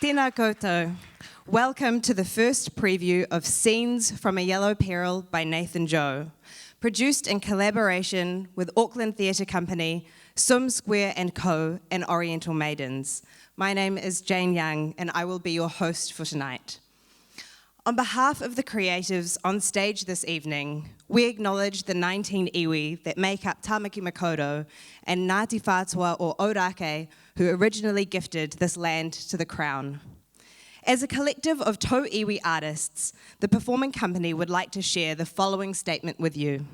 Tēnā koutou. Welcome to the first preview of Scenes from a Yellow Peril by Nathan Joe, produced in collaboration with Auckland Theatre Company, Sum Square & Co. and Oriental Maidens. My name is Jane Young and I will be your host for tonight. On behalf of the creatives on stage this evening, we acknowledge the 19 iwi that make up Tamaki Makaurau and Ngāti Whātua or Ōrākei, who originally gifted this land to the Crown. As a collective of tau iwi artists, the performing company would like to share the following statement with you.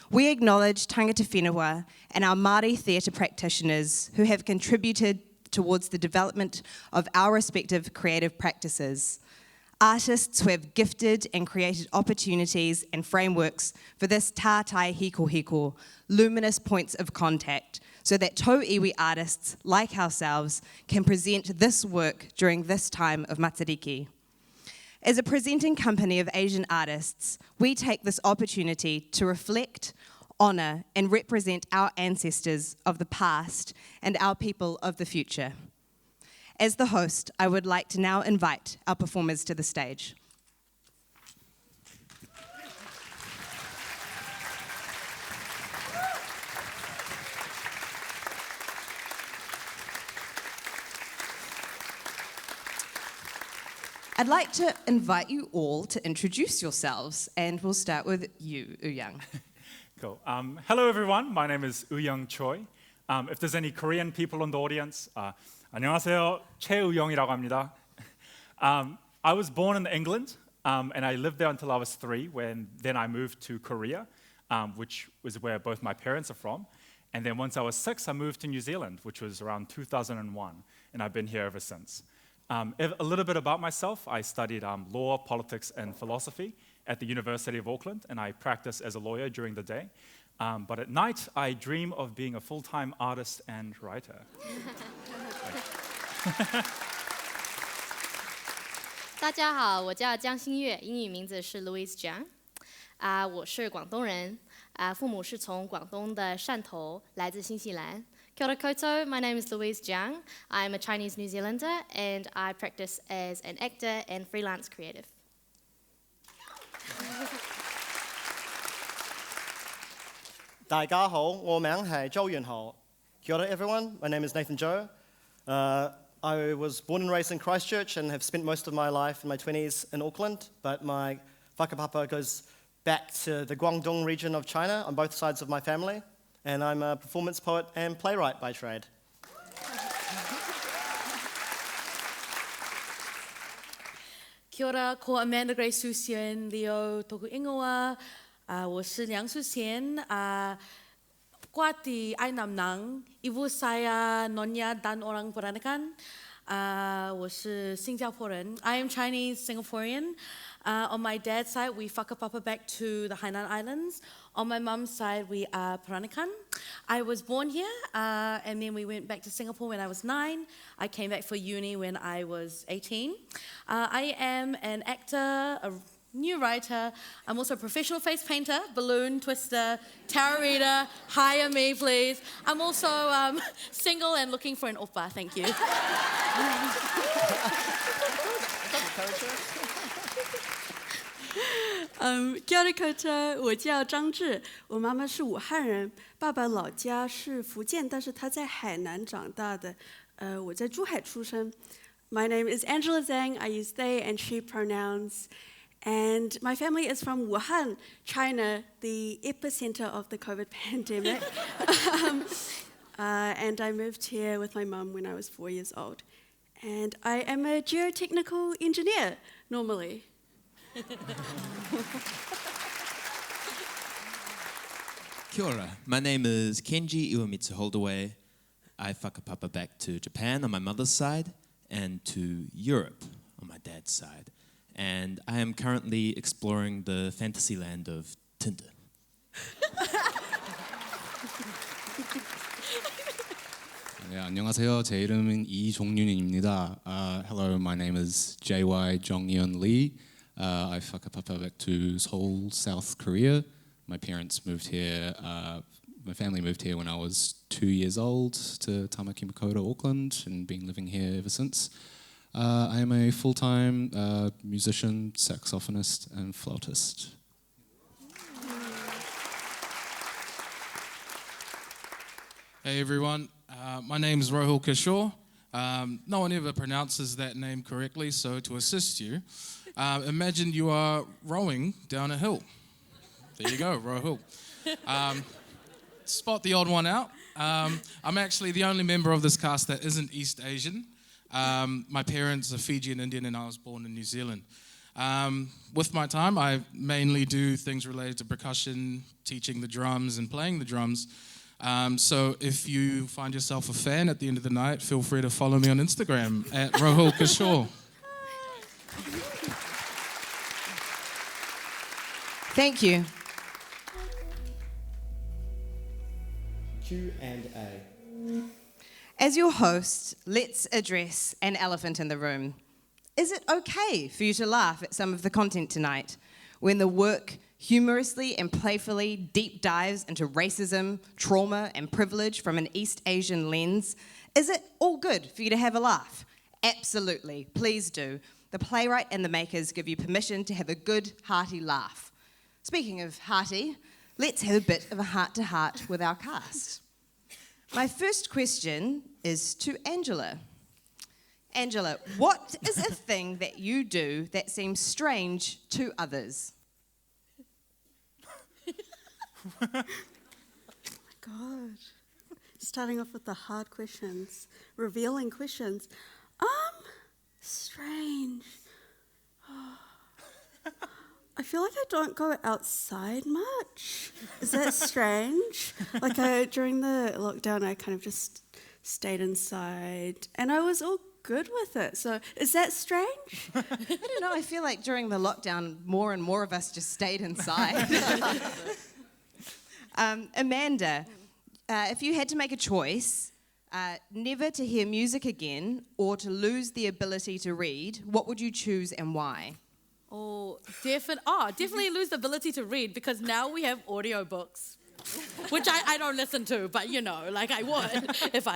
We acknowledge tangata whenua and our Māori theatre practitioners who have contributed towards the development of our respective creative practices. Artists who have gifted and created opportunities and frameworks for this tātai hiko hiko, luminous points of contact, so that tau iwi artists like ourselves can present this work during this time of matariki. As a presenting company of Asian artists, we take this opportunity to reflect, honour and represent our ancestors of the past and our people of the future. As the host, I would like to now invite our performers to the stage. I'd like to invite you all to introduce yourselves, and we'll start with you, Uyang. Cool. Hello, everyone. My name is Uyang Choi. If there's any Korean people in the audience, 안녕하세요. 최우영이라고 합니다. I was born in England, and I lived there until I was 3, then I moved to Korea, which was where both my parents are from. And then once I was 6, I moved to New Zealand, which was around 2001, and I've been here ever since. A little bit about myself, I studied law, politics, and philosophy at the University of Auckland, and I practice as a lawyer during the day. But at night, I dream of being a full-time artist and writer. 大家好，我叫江新月，英语名字是 Louise Jiang。我是广东人，父母是从广东的汕头，来自新西兰。Kia ora koutou, my name is Louise Jiang. I'm a Chinese New Zealander and I practice as an actor and freelance creative. 大家好，我名係周元豪。Kia ora everyone, my name is Nathan Joe. I was born and raised in Christchurch and have spent most of my life in my 20s in Auckland, but my whakapapa goes back to the Guangdong region of China on both sides of my family, and I'm a performance poet and playwright by trade. Kia ora, ko Amanda Grace Susian Leo toku ingoa. 我是梁淑贤 Kuati ai Nam Nang, Ibu saya Nonya dan orang Peranakan. 我是新加坡人 I am Chinese Singaporean. On my dad's side, we whakapapa back to the Hainan Islands. On my mum's side, we are Peranakan. I was born here, and then we went back to Singapore when I was 9. I came back for uni when I was 18. I am an actor, a new writer. I'm also a professional face painter, balloon twister, tarot reader. Hire me, please. I'm also single and looking for an oppa. Thank you. Kia ora koutou, 我叫张志，我妈妈是武汉人，爸爸老家是福建，但是他在海南长大的。我在珠海出生。My name is Angela Zhang. I use they and she pronouns. And my family is from Wuhan, China, the epicenter of the COVID pandemic. And I moved here with my mum when I was 4 years old. And I am a geotechnical engineer, normally. Kia ora. My name is Kenji Iwamitsu Holdaway. I whakapapa back to Japan on my mother's side and to Europe on my dad's side. And I am currently exploring the fantasy land of Tinder. 네, 안녕하세요. 제 이름은 이종윤입니다. Hello, my name is JY Jongyun Lee. I whakapapa back to Seoul, South Korea. My parents moved here, my family moved here when I was 2 years old to Tamaki Makaurau, Auckland, and been living here ever since. I am a full-time musician, saxophonist, and flautist. Hey everyone, my name is Rahul Kishore. No one ever pronounces that name correctly, so to assist you, imagine you are rowing down a hill. There you go, Rahul. Spot the odd one out. I'm actually the only member of this cast that isn't East Asian. My parents are Fijian Indian and I was born in New Zealand. With my time, I mainly do things related to percussion, teaching the drums and playing the drums. So if you find yourself a fan at the end of the night, feel free to follow me on Instagram at Rahul Kishore. Thank you. Q&A. As your host, let's address an elephant in the room. Is it okay for you to laugh at some of the content tonight when the work humorously and playfully deep dives into racism, trauma, and privilege from an East Asian lens? Is it all good for you to have a laugh? Absolutely, please do. The playwright and the makers give you permission to have a good, hearty laugh. Speaking of hearty, let's have a bit of a heart-to-heart with our cast. My first question is to Angela. Angela, what is a thing that you do that seems strange to others? Oh my God. Starting off with the hard questions, revealing questions. Strange. I feel like I don't go outside much. Is that strange? Like during the lockdown, I kind of just stayed inside and I was all good with it. So is that strange? I don't know, I feel like during the lockdown, more and more of us just stayed inside. Amanda, if you had to make a choice, never to hear music again or to lose the ability to read, what would you choose and why? Definitely lose the ability to read because now we have audiobooks, which I don't listen to, but like I would if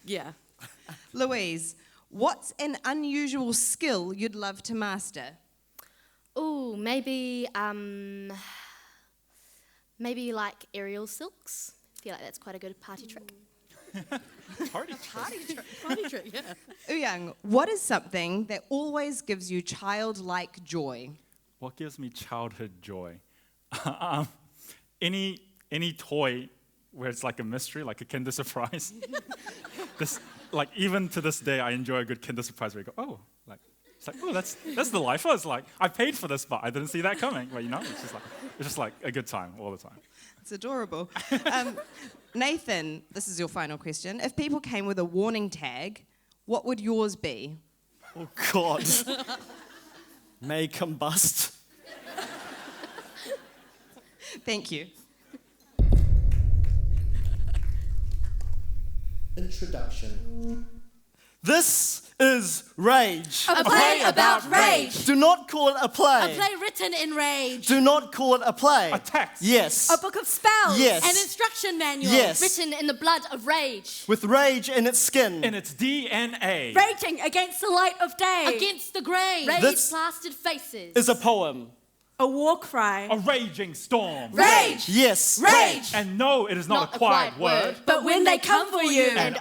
yeah. Louise, what's an unusual skill you'd love to master? Maybe like aerial silks. I feel like that's quite a good party trick. Party trick, yeah. trick. What is something that always gives you childlike joy? What gives me childhood joy? Any toy where it's like a mystery, like a Kinder Surprise. Even to this day, I enjoy a good Kinder Surprise where you go, that's delightful. It's like, I paid for this, but I didn't see that coming. But it's just like a good time all the time. It's adorable. Nathan, this is your final question. If people came with a warning tag, what would yours be? Oh, God. May combust. Thank you. Introduction. This is Rage. A play about rage. Do not call it a play. A play written in rage. Do not call it a play. A text. Yes. A book of spells. Yes. An instruction manual. Yes. Written in the blood of rage. With rage in its skin. In its DNA. Raging against the light of day. Against the grain. Rage This plastered faces. is a poem. A war cry. A raging storm. Rage. Yes. Rage. And no, it is not a quiet word. But when they come for you, And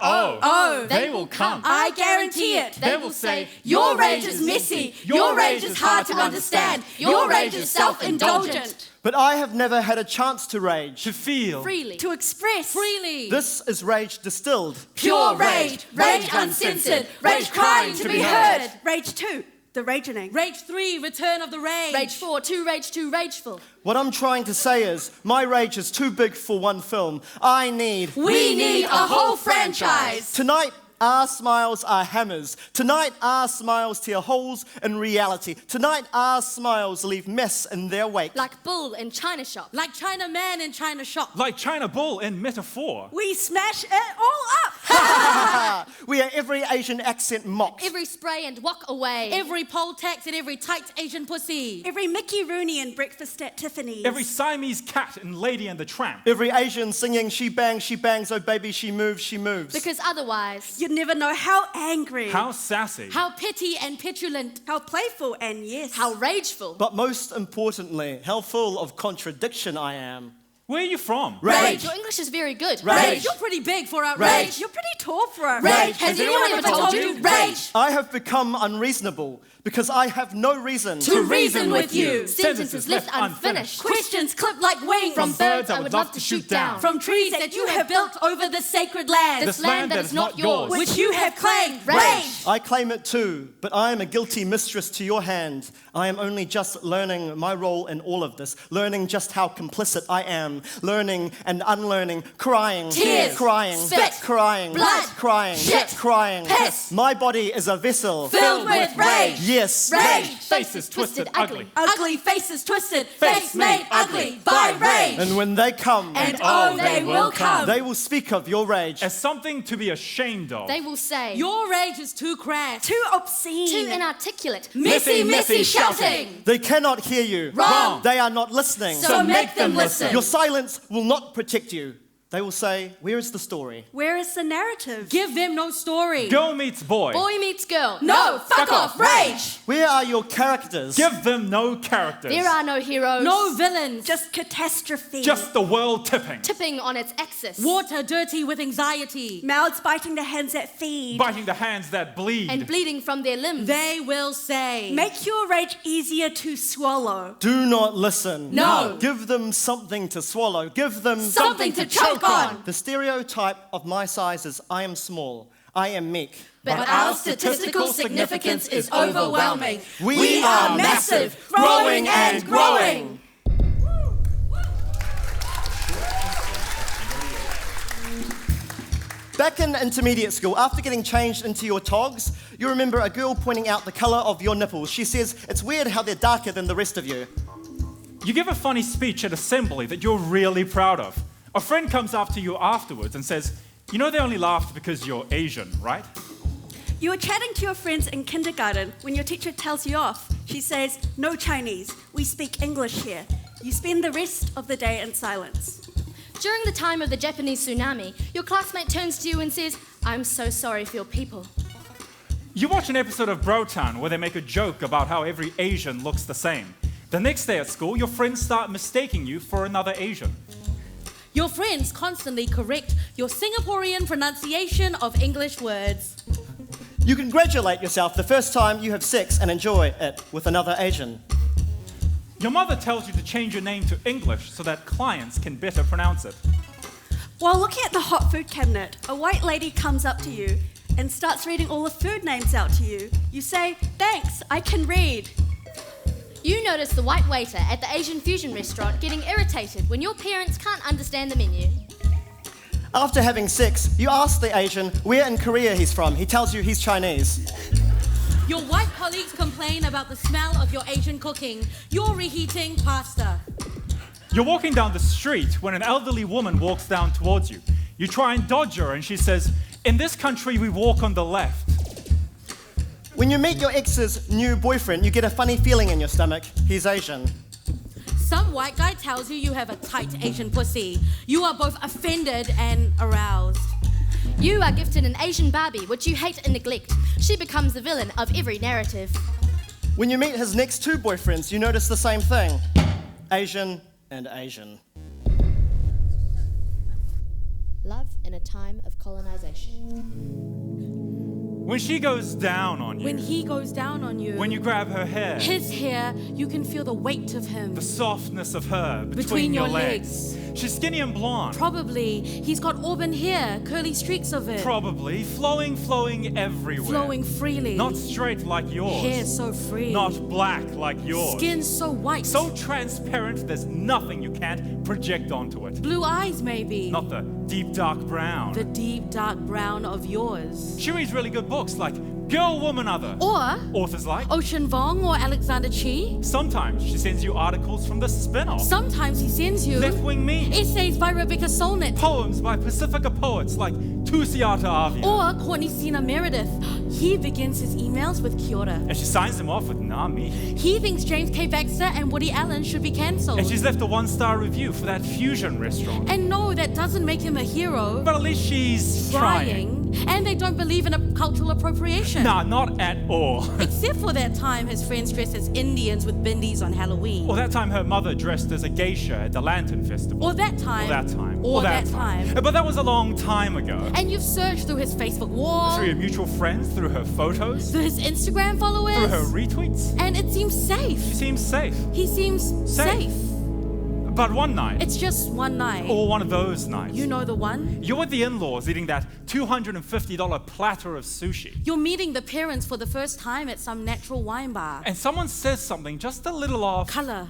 they will come. I guarantee it. They will say, Your rage is messy. Your rage is hard to understand. Your rage is self-indulgent. But I have never had a chance to rage. To feel. freely. To express. Freely. This is rage distilled. Pure rage. Rage uncensored. Rage crying to be heard. Rage 2, the ragening. Rage 3, return of the rage. Rage 4, too rageful. What I'm trying to say is, my rage is too big for one film. We need a whole franchise. Tonight, our smiles are hammers. Tonight, our smiles tear holes in reality. Tonight, our smiles leave mess in their wake. Like bull in China shop. Like China man in China shop. Like China bull in metaphor. We smash it all up. We are every Asian accent mocked. Every spray and walk away. Every poll tax and every tight Asian pussy. Every Mickey Rooney and breakfast at Tiffany's. Every Siamese cat in Lady and the Tramp. Every Asian singing she bangs, oh baby, she moves, she moves. Because otherwise, You'd never know how angry, How sassy. How petty and petulant. how playful, and yes, how rageful. But most importantly, how full of contradiction I am. Where are you from? Rage. Your English is very good. Rage. You're pretty big for our Rage. rage. you're pretty tall for a Rage. Has anyone ever told you? Rage. I have become unreasonable because I have no reason To reason with you. Sentences left unfinished. Questions clipped like wings. From birds I would love to shoot down. From trees that you have built over the sacred land. This land that is not yours. Which you have claimed. Rage. I claim it too, but I am a guilty mistress to your hand. I am only just learning my role in all of this, learning just how complicit I am, learning and unlearning, crying, Tears, crying, spit, crying, blood, crying, shit, crying. piss. My body is a vessel Filled with rage. Yes. Rage. Faces twisted, ugly. Ugly faces twisted. Face made ugly by rage. And when they come, And oh, they will come. they will speak of your rage. As something to be ashamed of. They will say, Your rage is too crass. too obscene. too inarticulate. Messy shouting. They cannot hear you. Wrong. They are not listening. So make them listen. Your silence will not protect you. They will say, where is the story? Where is the narrative? Give them no story. Girl meets boy. Boy meets girl. No, fuck off, rage. Where are your characters? Give them no characters. There are no heroes. No villains. Just catastrophe. Just the world tipping. tipping on its axis. Water dirty with anxiety. Mouths biting the hands that feed. Biting the hands that bleed. And bleeding from their limbs. They will say. Make your rage easier to swallow. Do not listen. No. Give them something to swallow. Give them Something to choke on. The stereotype of my size is I am small. I am meek. But our statistical significance is overwhelming. We are massive, growing and growing. Back in intermediate school, after getting changed into your togs, you remember a girl pointing out the colour of your nipples. She says, it's weird how they're darker than the rest of you. You give a funny speech at assembly that you're really proud of. A friend comes up to you afterwards and says, you know they only laughed because you're Asian, right? You were chatting to your friends in kindergarten when your teacher tells you off. She says, no Chinese, we speak English here. You spend the rest of the day in silence. During the time of the Japanese tsunami, your classmate turns to you and says, I'm so sorry for your people. You watch an episode of Brotown where they make a joke about how every Asian looks the same. The next day at school, your friends start mistaking you for another Asian. Your friends constantly correct your Singaporean pronunciation of English words. You congratulate yourself the first time you have sex and enjoy it with another Asian. Your mother tells you to change your name to English so that clients can better pronounce it. While looking at the hot food cabinet, a white lady comes up to you and starts reading all the food names out to you. You say, thanks, I can read. You notice the white waiter at the Asian fusion restaurant getting irritated when your parents can't understand the menu. After having sex, you ask the Asian where in Korea he's from. He tells you he's Chinese. Your white colleagues complain about the smell of your Asian cooking. You're reheating pasta. You're walking down the street when an elderly woman walks down towards you. You try and dodge her and she says, in this country we walk on the left. When you meet your ex's new boyfriend, you get a funny feeling in your stomach. He's Asian. Some white guy tells you have a tight Asian pussy. You are both offended and aroused. You are gifted an Asian Barbie, which you hate and neglect. She becomes the villain of every narrative. When you meet his next two boyfriends, you notice the same thing. Asian and Asian. Love in a time of colonization. When she goes down on you. When he goes down on you. When you grab her hair. His hair, you can feel the weight of him. The softness of her Between your your legs. She's skinny and blonde. Probably. He's got auburn hair, curly streaks of it. Probably. Flowing everywhere. Flowing freely. Not straight like yours. Hair so free. Not black like yours. Skin so white. So transparent there's nothing you can't project onto it. Blue eyes, maybe. Not the deep dark brown. The deep dark brown of yours. She reads really good books like Girl, woman, other. Or Authors like. Ocean Vuong or Alexander Chi. Sometimes she sends you articles from the Spin-off. Sometimes he sends you Left-wing me. essays by Rebecca Solnit. Poems by Pacifica poets like Tusiata Avia. Or Courtney Sina Meredith. He begins his emails with Kia ora. And she signs them off with Nami. He thinks James K. Baxter and Woody Allen should be cancelled. And she's left a 1-star review for that fusion restaurant. And no, that doesn't make him a hero. But at least she's trying. And they don't believe in a cultural appropriation. Nah, not at all. Except for that time his friends dressed as Indians with bindis on Halloween. Or that time her mother dressed as a geisha at the Lantern Festival. Or that time. Or that time. Or that time. But that was a long time ago. And you've searched through his Facebook wall. Through your mutual friends, through her photos, Through his Instagram followers. through her retweets. And it seems safe. She seems safe. He seems safe. But one night, It's just one night. or one of those nights, You know the one? you're with the in-laws eating that $250 platter of sushi. You're meeting the parents for the first time at some natural wine bar. And someone says something just a little off. Color.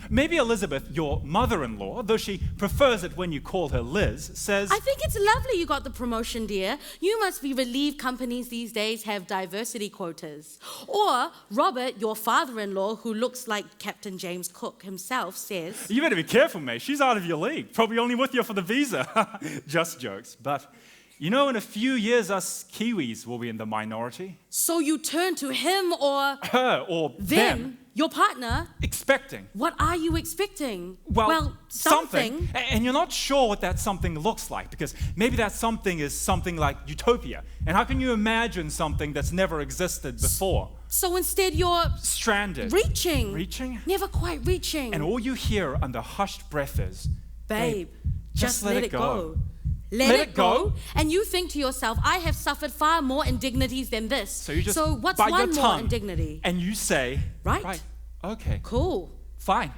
Maybe Elizabeth, your mother-in-law, though she prefers it when you call her Liz, says, I think it's lovely you got the promotion, dear. You must be relieved companies these days have diversity quotas. Or Robert, your father-in-law, who looks like Captain James Cook himself, says, you better be careful, mate. She's out of your league. Probably only with you for the visa. Just jokes. But you know, in a few years, us Kiwis will be in the minority. so you turn to him or Her or them. your partner. Expecting. What are you expecting? Well, something. And you're not sure what that something looks like because maybe that something is something like utopia. And how can you imagine something that's never existed before? So instead you're Stranded. reaching. Reaching? Never quite reaching. And all you hear under hushed breath is, Babe, just let it go. Let it go. And you think to yourself, I have suffered far more indignities than this. So you just So what's bite your one more tongue indignity? and you say, Right. Okay, Cool. fine.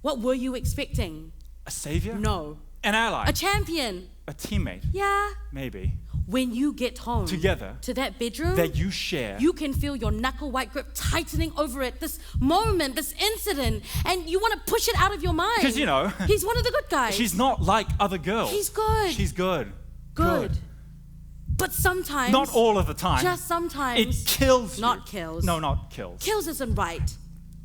What were you expecting? A savior? No. An ally? A champion. A teammate? Yeah. Maybe. When you get home Together. to that bedroom, That you share. you can feel your knuckle white grip tightening over it, this moment, this incident, and you want to push it out of your mind. Because, you know, he's one of the good guys. she's not like other girls. He's good. She's good. good. But sometimes, Not all of the time. just sometimes, It kills you. Not kills. No, not kills. Kills isn't right.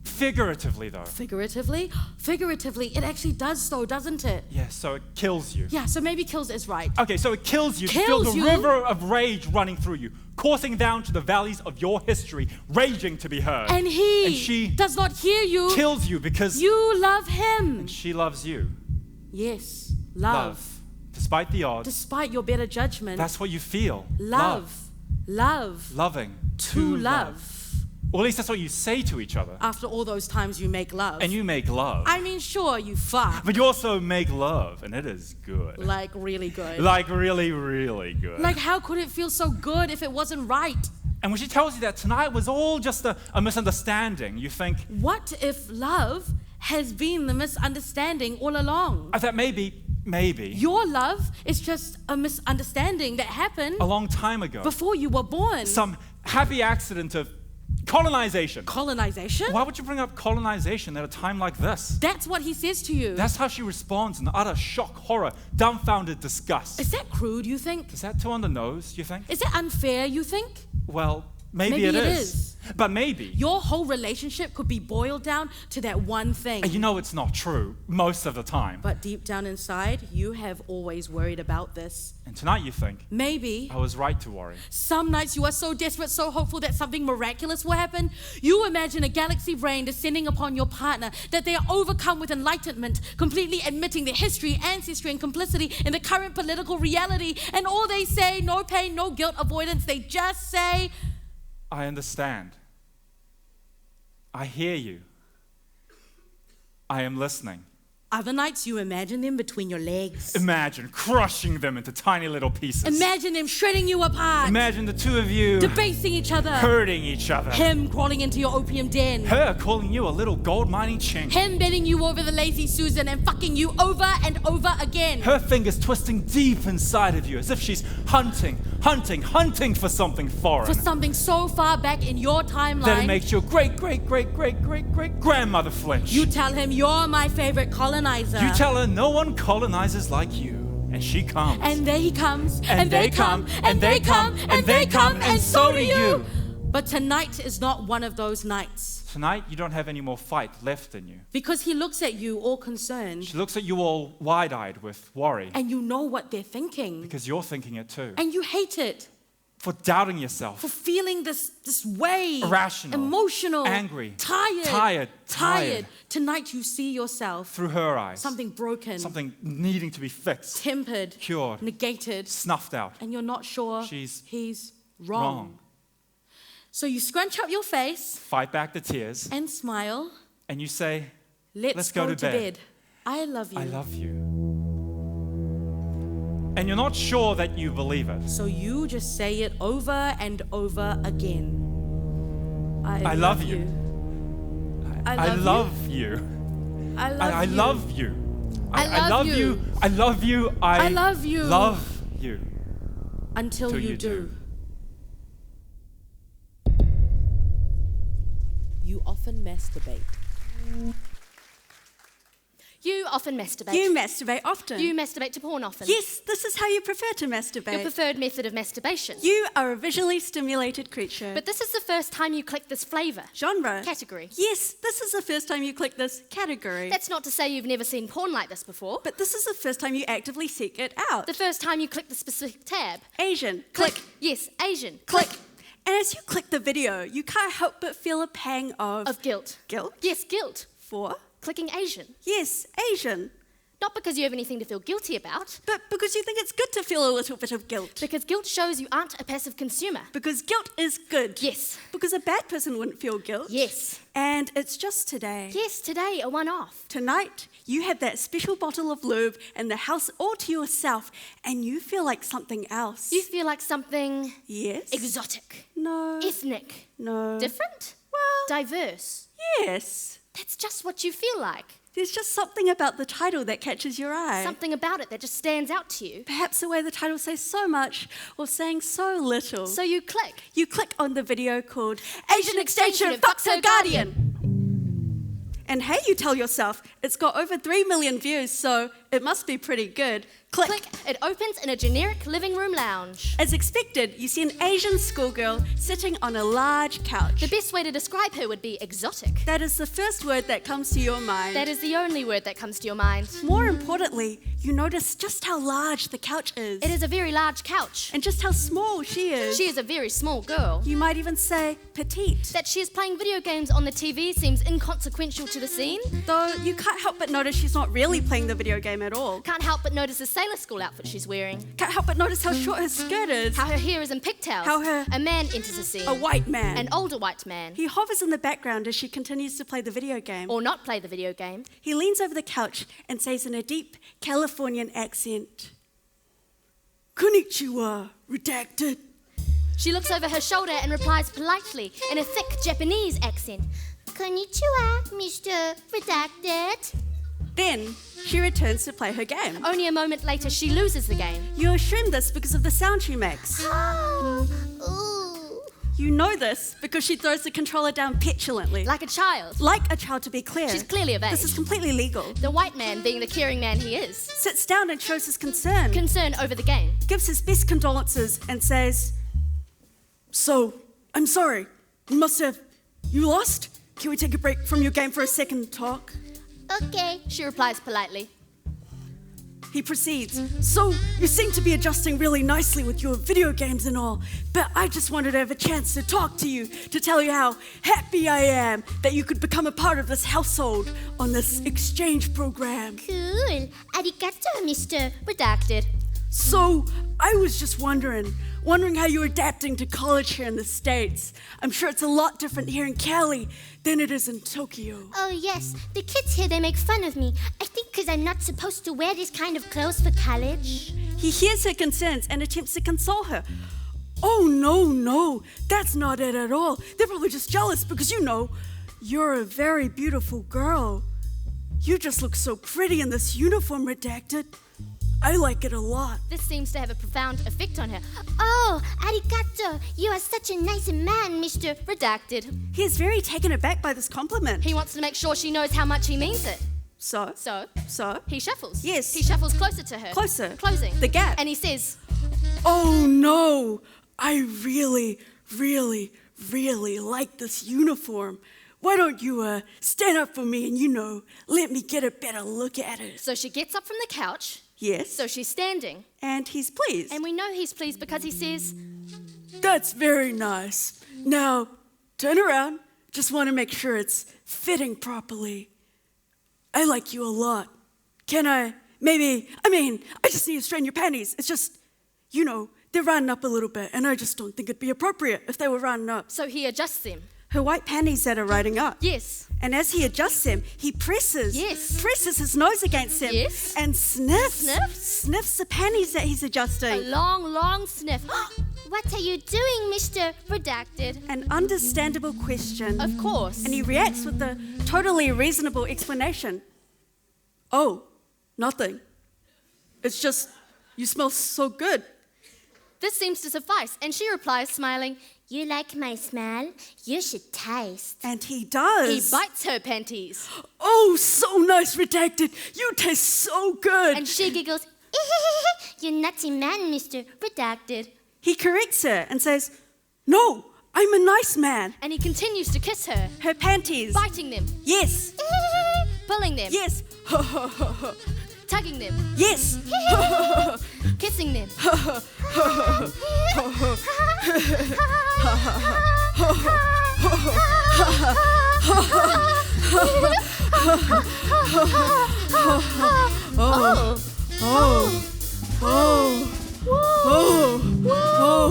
Figuratively, though. Figuratively, it actually does so, doesn't it? Yeah, so it kills you. Yeah, so maybe kills is right. Okay, so it kills you. to feel Kills the you? river of rage running through you, coursing down to the valleys of your history, raging to be heard. And he And she does not hear you. kills you because You love him. she loves you. Yes, love. Despite the odds, Despite your better judgment, that's what you feel. love. Loving. To love. Or at least that's what you say to each other. After all those times you make love. And you make love. I mean, sure, you fuck. But you also make love, and it is good. Like, really good. Like really, really good. Like, how could it feel so good if it wasn't right? And when she tells you that tonight was all just a misunderstanding, you think, What if love has been the misunderstanding all along? I thought maybe, Your love is just a misunderstanding that happened a long time ago, before you were born. some happy accident of colonization. Colonization? Why would you bring up colonization at a time like this? That's what he says to you. That's how she responds in utter shock, horror, dumbfounded disgust. Is that crude, you think? Is that too on the nose, you think? Is that unfair, you think? Well, maybe Maybe it it is. is. But maybe. Your whole relationship could be boiled down to that one thing. And you know it's not true most of the time. But deep down inside, you have always worried about this. And tonight you think, Maybe I was right to worry. some nights you are so desperate, so hopeful that something miraculous will happen. You imagine a galaxy brain descending upon your partner, that they are overcome with enlightenment, completely admitting their history, ancestry, and complicity in the current political reality. And all they say, no pain, no guilt avoidance, they just say, I understand. I hear you. I am listening. other nights you imagine them between your legs. Imagine crushing them into tiny little pieces. Imagine them shredding you apart. Imagine the two of you Debasing each other. hurting each other. Him crawling into your opium den. Her calling you a little gold mining chink. Him bending you over the lazy Susan and fucking you over and over again. Her fingers twisting deep inside of you as if she's hunting for something foreign. For something so far back in your timeline. That it makes your great grandmother flinch. You tell him you're my favorite colonizer. You tell her no one colonizes like you. And she comes. And there he comes. And they come. And they come. And they come. And so do you. But tonight is not one of those nights. Tonight, you don't have any more fight left in you. Because he looks at you all concerned. She looks at you all wide-eyed with worry. And you know what they're thinking. Because you're thinking it too. And you hate it. For doubting yourself. For feeling this way. Irrational. Emotional. Angry. Tired. Tired. Tonight you see yourself. Through her eyes. Something broken. Something needing to be fixed. Tempered. Cured. Negated. Snuffed out. And you're not sure he's wrong. So you scrunch up your face. Fight back the tears. And smile. And you say, Let's go to bed. I love you. I love you. And you're not sure that you believe it. So you just say it over and over again. I love you. I love you. I love you. I love you. I love you. I love you. Love you. Until you do. You often masturbate. You often masturbate. You masturbate often. You masturbate to porn often. Yes, this is how you prefer to masturbate. Your preferred method of masturbation. You are a visually stimulated creature. But this is the first time you click this flavour. Genre. Category. Yes, this is the first time you click this category. That's not to say you've never seen porn like this before. But this is the first time you actively seek it out. The first time you click the specific tab. Asian. Click. Yes, Asian. Click. And as you click the video, you can't help but feel a pang of guilt. Guilt? Yes, guilt. For? Clicking Asian. Yes, Asian. Not because you have anything to feel guilty about. But because you think it's good to feel a little bit of guilt. Because guilt shows you aren't a passive consumer. Because guilt is good. Yes. Because a bad person wouldn't feel guilt. Yes. And it's just today. Yes, today, a one-off. Tonight, you have that special bottle of lube in the house all to yourself, and you feel like something else. You feel like something... Yes. Exotic. No. Ethnic. No. Different? Well... Diverse. Yes. That's just what you feel like. There's just something about the title that catches your eye. Something about it that just stands out to you. Perhaps the way the title says so much or saying so little. So you click. You click on the video called Asian Exchange Student Fucks Her Guardian. And hey, you tell yourself, it's got over 3 million views, so it must be pretty good. Click. Click. It opens in a generic living room lounge. As expected, you see an Asian schoolgirl sitting on a large couch. The best way to describe her would be exotic. That is the first word that comes to your mind. That is the only word that comes to your mind. More importantly, you notice just how large the couch is. It is a very large couch. And just how small she is. She is a very small girl. You might even say petite. That she is playing video games on the TV seems inconsequential to the scene. Though you can't help but notice she's not really playing the video game at all. Can't help but notice the sailor school outfit she's wearing. Can't help but notice how short her skirt is. How her hair is in pigtails. A man enters the scene. A white man. An older white man. He hovers in the background as she continues to play the video game. Or not play the video game. He leans over the couch and says in a deep Californian accent, "Konnichiwa, redacted." She looks over her shoulder and replies politely in a thick Japanese accent. Konnichiwa, Mr. Redacted. Then she returns to play her game. Only a moment later, she loses the game. You assume this because of the sound she makes. You know this because she throws the controller down petulantly. Like a child. Like a child, to be clear. She's clearly of age. This is completely legal. The white man, being the caring man he is, sits down and shows his concern. Concern over the game. Gives his best condolences and says, "So, I'm sorry. You lost? Can we take a break from your game for a second to talk?" Okay, she replies politely. He proceeds, "So, you seem to be adjusting really nicely with your video games and all, but I just wanted to have a chance to talk to you, to tell you how happy I am that you could become a part of this household on this exchange program." Cool. Arigato, Mr. Redacted. So, I was just wondering how you're adapting to college here in the States. I'm sure it's a lot different here in Cali than it is in Tokyo. Oh, yes. The kids here, they make fun of me. I think because I'm not supposed to wear this kind of clothes for college. He hears her concerns and attempts to console her. "Oh, no, that's not it at all. They're probably just jealous because, you're a very beautiful girl. You just look so pretty in this uniform, Redacted. I like it a lot." This seems to have a profound effect on her. "Oh, arigato. You are such a nice man, Mr. Redacted. He is very taken aback by this compliment. He wants to make sure she knows how much he means it. So he shuffles. Yes. He shuffles closer to her. Closer. Closing. The gap. And he says, Oh no, I really, really, really like this uniform. Why don't you stand up for me and, let me get a better look at it? so she gets up from the couch. Yes. So she's standing. And he's pleased. And we know he's pleased because he says, That's very nice. Now, turn around. Just want to make sure it's fitting properly. I like you a lot. Can I I just need to straighten your panties. It's just, they're running up a little bit, and I just don't think it'd be appropriate if they were running up. so he adjusts them. Her white panties that are riding up. Yes. And as he adjusts them, he presses his nose against them. Yes. And sniffs the panties that he's A adjusting. long, long sniff. What are you doing, Mr. Redacted? An understandable question. Of course. And he reacts with a totally reasonable explanation. Oh, nothing. It's just, you smell so good. This seems to suffice. And she replies, smiling, You like my smell? You should taste. And he does. he bites her panties. Oh, so nice, Redacted. You taste so good. And she giggles. You nutty man, Mr. Redacted. He corrects her and says, No, I'm a nice man. And he continues to kiss her, Her panties. biting them, Yes. pulling them, Yes. tugging them, Yes. kissing them.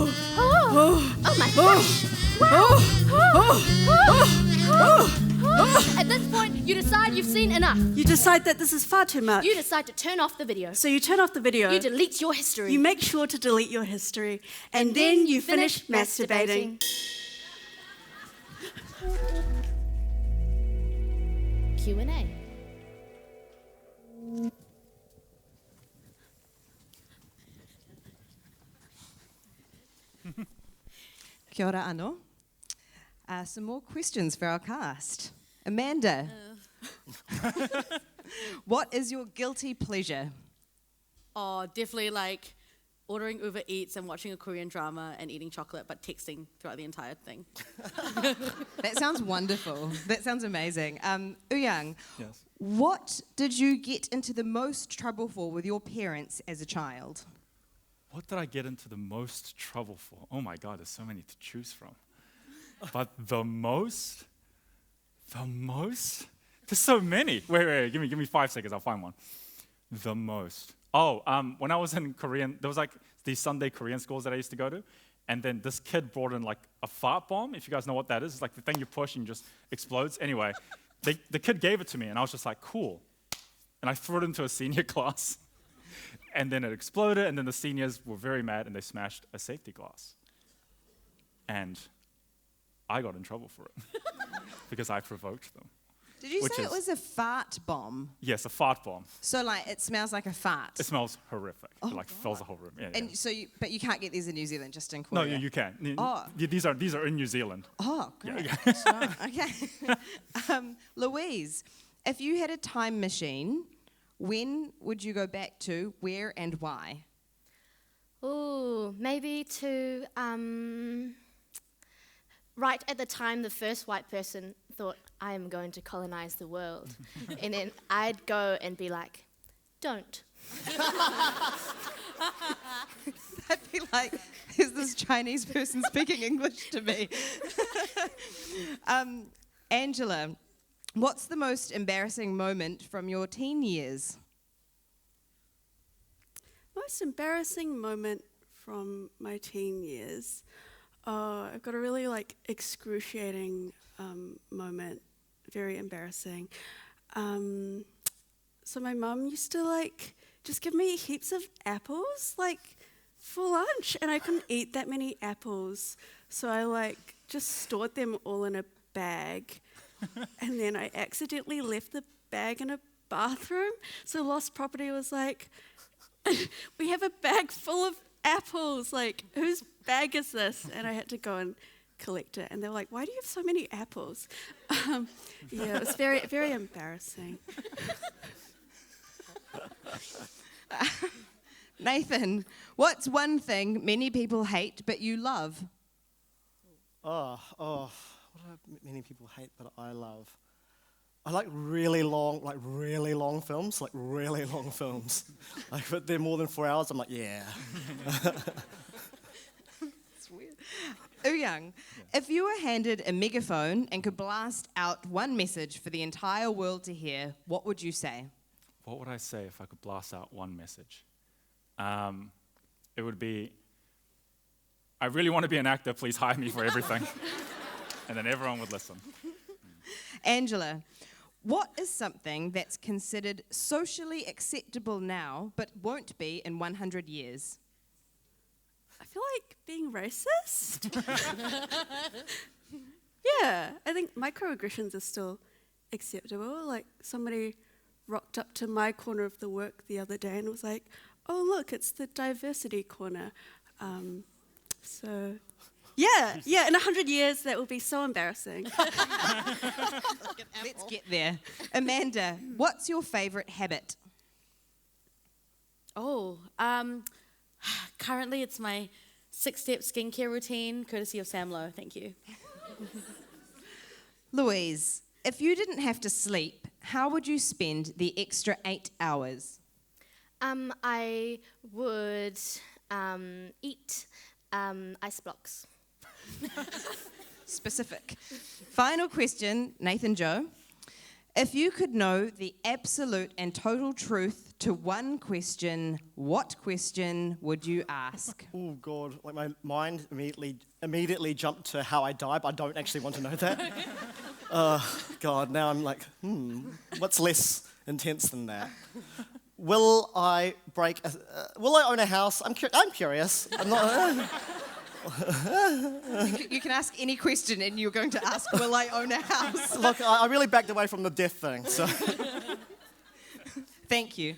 Oh my gosh! At this point, you decide you've seen enough. You decide that this is far too much. You decide to turn off the video. So you turn off the video. You delete your history. You make sure to delete your history. And then you finish masturbating. Q&A. Kia ora anō. Some more questions for our cast. Amanda, what is your guilty pleasure? Oh, definitely like ordering Uber Eats and watching a Korean drama and eating chocolate, but texting throughout the entire thing. That sounds wonderful. That sounds amazing. Uyang, Yes. what did you get into the most trouble for with your parents as a child? What did I get into the most trouble for? Oh my God, there's so many to choose from. But the most? There's so many. Wait, give me 5 seconds, I'll find one. The most. Oh, when I was in Korean, there was like these Sunday Korean schools that I used to go to, and then this kid brought in like a fart bomb, if you guys know what that is. It's like the thing you push and just explodes. Anyway, the kid gave it to me, and I was just like, cool. And I threw it into a senior class. And then it exploded, and then the seniors were very mad, and they smashed a safety glass. And I got in trouble for it because I provoked them. Did you Which say it is- was a fart bomb? Yes, a fart bomb. So like it smells like a fart. It smells horrific. Oh, It like fills the whole room. Yeah, And yeah. so, but you can't get these in New Zealand, just in No, Korea. you can. Oh. These are in New Zealand. Oh, Yeah, great. yeah. Sure. Okay. Louise, if you had a time machine, when would you go back to, where and why? Ooh, maybe to right at the time the first white person thought, I am going to colonize the world. And then I'd go and be like, don't. I'd be like, is this Chinese person speaking English to me? Angela, what's the most embarrassing moment from your teen years? Most embarrassing moment from my teen years. I've got a really excruciating moment, very embarrassing. So my mum used to just give me heaps of apples for lunch, and I couldn't eat that many apples, so I just stored them all in a bag, and then I accidentally left the bag in a bathroom. So Lost Property was like, we have a bag full of apples, whose bag is this? And I had to go and collect it, and they were like, why do you have so many apples? Yeah, it was very, very embarrassing. Nathan, what's one thing many people hate but you love? What do many people hate but I love? I like really long films, like really long films. Like if they're more than 4 hours, I'm like, yeah. It's weird. Ouyang, if you were handed a megaphone and could blast out one message for the entire world to hear, what would you say? What would I say if I could blast out one message? It would be, I really want to be an actor, please hire me for everything. And then everyone would listen. Angela, what is something that's considered socially acceptable now but won't be in 100 years? I feel like being racist. Yeah, I think microaggressions are still acceptable. Like somebody rocked up to my corner of the work the other day and was like, "Oh look, it's the diversity corner." Yeah, in 100 years that will be so embarrassing. Let's get there. Amanda, what's your favorite habit? Currently it's my 6-step skincare routine, courtesy of Sam Lowe. Thank you. Louise, if you didn't have to sleep, how would you spend the extra 8 hours? I would eat ice blocks. Specific. Final question, Nathan Joe. If you could know the absolute and total truth to one question, what question would you ask? Oh God, like my mind immediately jumped to how I die, but I don't actually want to know that. God, now I'm like, what's less intense than that? Will I own a house? I'm curious. I'm not. You can ask any question and you're going to ask, will I own a house? Look, I really backed away from the death thing, so. Thank you.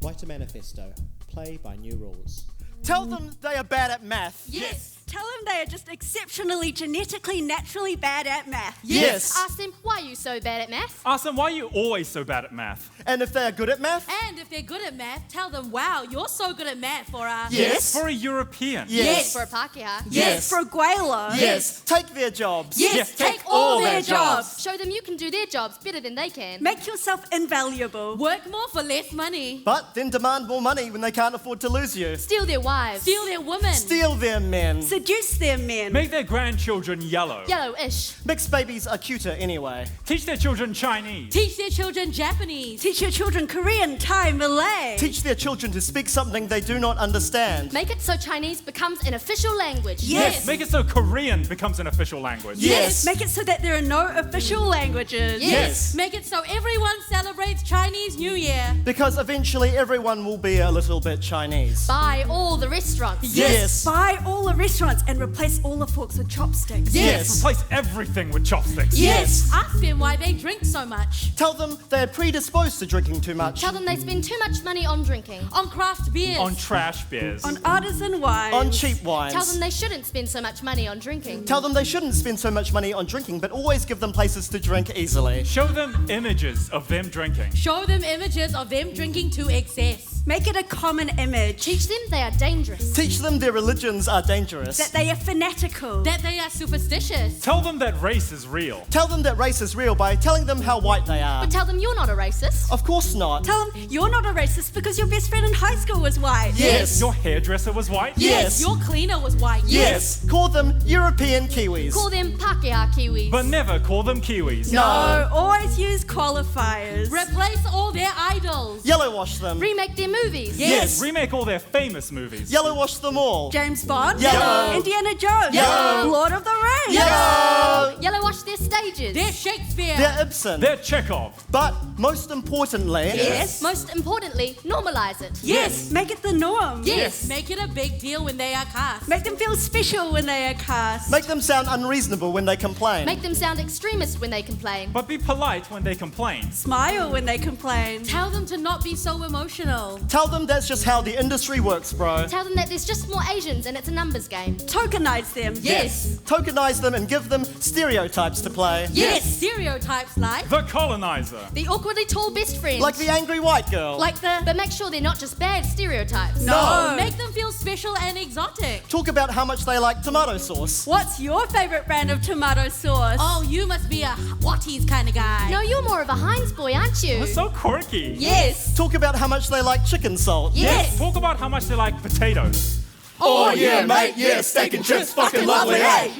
Write a manifesto. Play by new rules. Tell them they are bad at math. Yes. Tell them they are just exceptionally, genetically, naturally bad at math. Yes. Ask them, why are you so bad at math? Ask them, why are you always so bad at math? And if they are good at math? And if they're good at math, tell them, wow, you're so good at math for a... Yes. For a European. Yes. For a Pākehā. Yes. For a Gwailo. Yes. Take their jobs. Yes, take all their jobs. Show them you can do their jobs better than they can. Make yourself invaluable. Work more for less money. But then demand more money when they can't afford to lose you. Steal their wives. Steal their women. Steal their men. Seduce their men. Make their grandchildren yellow. Yellow-ish. Mixed babies are cuter anyway. Teach their children Chinese. Teach their children Japanese. Teach your children Korean, Thai, Malay. Teach their children to speak something they do not understand. Make it so Chinese becomes an official language. Yes. Make it so Korean becomes an official language. Yes. Make it so that there are no official languages. Yes. Make it so everyone celebrates Chinese New Year. Because eventually everyone will be a little bit Chinese. Buy all the restaurants. Yes. Buy all the restaurants and replace all the forks with chopsticks. Yes. Replace everything with chopsticks. Yes. Ask them why they drink so much. Tell them they're predisposed to drinking too much. Tell them they spend too much money on drinking. On craft beers. On trash beers. On artisan wines. On cheap wines. Tell them they shouldn't spend so much money on drinking. Tell them they shouldn't spend so much money on drinking, but always give them places to drink easily. Show them images of them drinking. Show them images of them drinking to excess. Make it a common image. Teach them they are dangerous. Teach them their religions are dangerous. That they are fanatical. That they are superstitious. Tell them that race is real. Tell them that race is real by telling them how white they are. But tell them you're not a racist. Of course not. Tell them you're not a racist because your best friend in high school was white. Yes. Your hairdresser was white. Yes. Your cleaner was white. Yes. Call them European Kiwis. Call them Pākehā Kiwis. But never call them Kiwis. No, always use qualifiers. Replace all their idols. Yellow wash them. Remake their movies. Yes. Remake all their famous movies. Yellow wash them all. James Bond. Yellow. Indiana Jones. Yellow. Lord of the Rings. Yellow. Yellow wash their stages. They're Shakespeare. They're Ibsen. They're Chekhov. But most importantly, Yes. Most importantly, normalize it. Yes. Make it the norm. Yes. Make it a big deal when they are cast. Make them feel special when they are cast. make them sound unreasonable when they complain. Make them sound extremist when they complain. But be polite when they complain. Smile when they complain. Tell them to not be so emotional. Tell them that's just how the industry works, bro. Tell them that there's just more Asians and it's a numbers game. Tokenize them. Yes. Tokenize them and give them stereotypes to play. Yes. Stereotypes like The colonizer. The awkwardly tall best friend. Like the angry white girl. like the But make sure they're not just bad stereotypes. No. Make them feel special and exotic. Talk about how much they like tomato sauce. What's your favorite brand of tomato sauce? Oh, you must be a Whatties kind of guy. No, you're more of a Heinz boy, aren't you? They're so quirky. Yes. Talk about how much they like chicken salt. Yes. Talk about how much they like potatoes. Oh yeah, mate, yeah, steak and chips, fucking lovely, eh?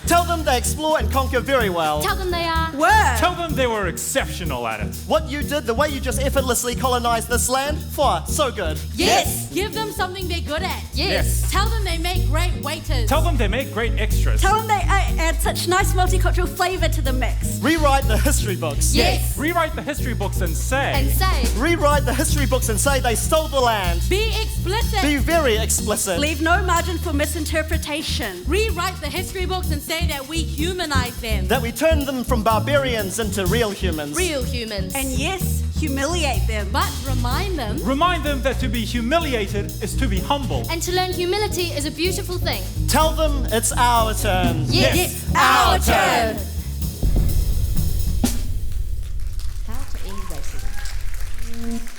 Tell them they explore and conquer very well. Tell them they are. Word. Tell them they were exceptional at it. What you did, the way you just effortlessly colonized this land, so good. Yes. Give them something they're good at. Yes. Tell them they make great waiters. Tell them they make great extras. Tell them they add such nice multicultural flavor to the mix. Rewrite the history books. Yes. Rewrite the history books and say. And say. Rewrite the history books and say they stole the land. Be explicit. Be very explicit. Leave no margin for misinterpretation. Rewrite the history books and say that we humanize them. That we turn them from barbarians into real humans. Real humans. And yes, humiliate them. But remind them. Remind them that to be humiliated is to be humble. And to learn humility is a beautiful thing. Tell them it's our turn. Yes. Our turn. How to end racism.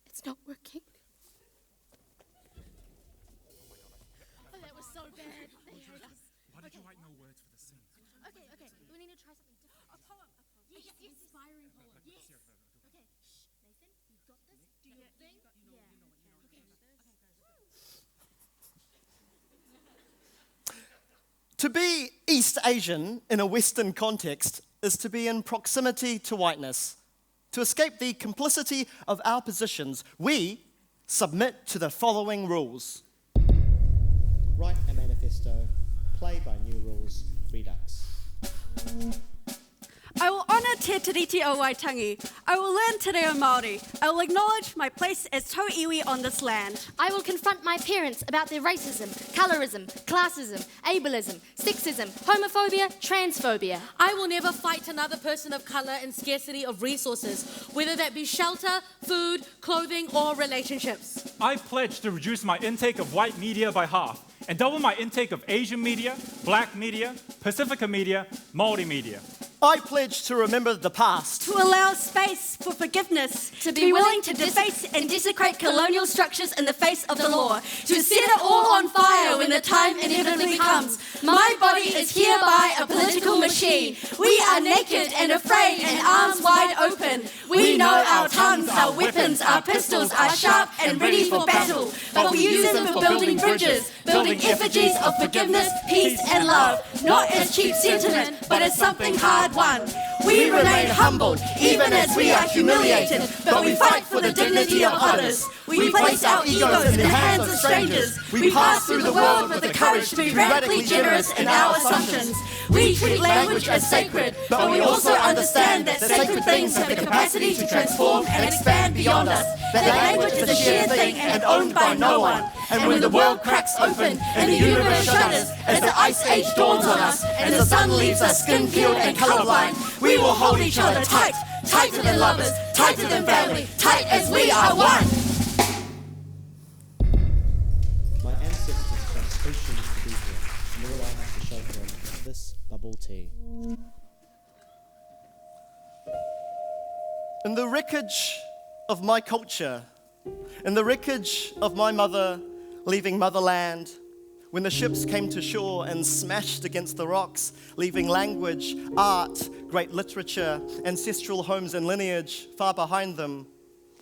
It's not working. Oh, that was so bad. Why did you write no words for the scene? Okay. We need to try something different. A poem. Yes. Inspiring poem. Yes. Okay. Shh. Nathan, you got this. Do your thing. Yeah. To be East Asian in a Western context is to be in proximity to whiteness. To escape the complicity of our positions, we submit to the following rules. Write a manifesto. Play by new rules. Redux. I will honour Te Tiriti o Waitangi. I will learn Te Reo Māori. I will acknowledge my place as tau iwi on this land. I will confront my parents about their racism, colorism, classism, ableism, sexism, homophobia, transphobia. I will never fight another person of color in scarcity of resources, whether that be shelter, food, clothing, or relationships. I pledge to reduce my intake of white media by half and double my intake of Asian media, Black media, Pacifica media, Māori media. I pledge to remember the past. To allow space for forgiveness. To be willing to deface and desecrate colonial structures in the face of the law. To set it all on fire when the time inevitably comes. My body is hereby a political machine. We are naked and afraid and arms wide open. We know our tongues, our weapons, our pistols are sharp and ready for battle. But we use them for building bridges, building effigies of forgiveness, peace and love. Not as cheap sentiment, but as something hard won. We remain humbled, even as we are humiliated, but we fight for the dignity of others. We place our egos in the hands of strangers. We pass through the world with the courage to be radically generous in our assumptions. We treat language as sacred, but we also understand that sacred things have the capacity to transform and expand beyond us. That language is a shared thing and owned by no one. And when the world cracks open and the universe shudders, as the ice age dawns on us, and the sun leaves us skin-peeled and colorblind, we will hold each other tight, tighter than lovers, tighter than family, tight as we are one. My ancestors placed oceans to be here, and all I have to show for them is this bubble tea. In the wreckage of my culture, in the wreckage of my mother, leaving motherland. When the ships came to shore and smashed against the rocks, leaving language, art, great literature, ancestral homes and lineage far behind them,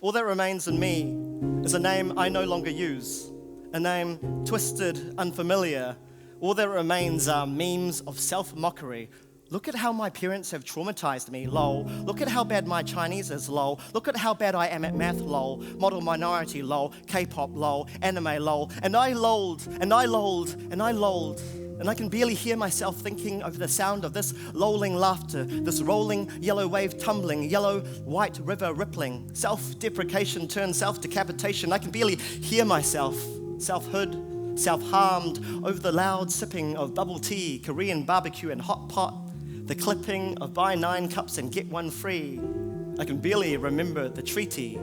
all that remains in me is a name I no longer use, a name twisted, unfamiliar. All that remains are memes of self-mockery. Look at how my parents have traumatized me, lol. Look at how bad my Chinese is, lol. Look at how bad I am at math, lol. Model minority, lol. K-pop, lol. Anime, lol. And I lolled, and I lolled, and I lolled. And I can barely hear myself thinking over the sound of this lolling laughter, this rolling yellow wave tumbling, yellow white river rippling. Self-deprecation turns self-decapitation. I can barely hear myself. Self-hood, self-harmed over the loud sipping of bubble tea, Korean barbecue and hot pot. The clipping of buy 9 cups and get 1 free. I can barely remember the treaty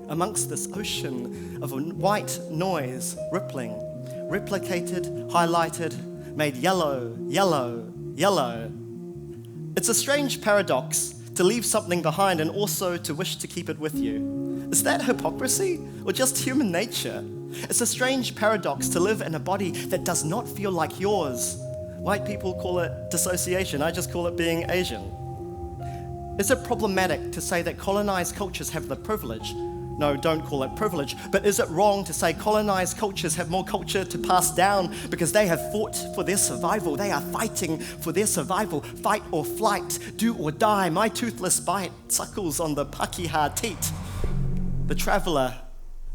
amongst this ocean of white noise rippling, replicated, highlighted, made yellow, yellow, yellow. It's a strange paradox to leave something behind and also to wish to keep it with you. Is that hypocrisy or just human nature? It's a strange paradox to live in a body that does not feel like yours. White people call it dissociation. I just call it being Asian. Is it problematic to say that colonized cultures have the privilege? No, don't call it privilege. But is it wrong to say colonized cultures have more culture to pass down because they have fought for their survival? They are fighting for their survival. Fight or flight, do or die. My toothless bite suckles on the Pakeha teat. The traveler,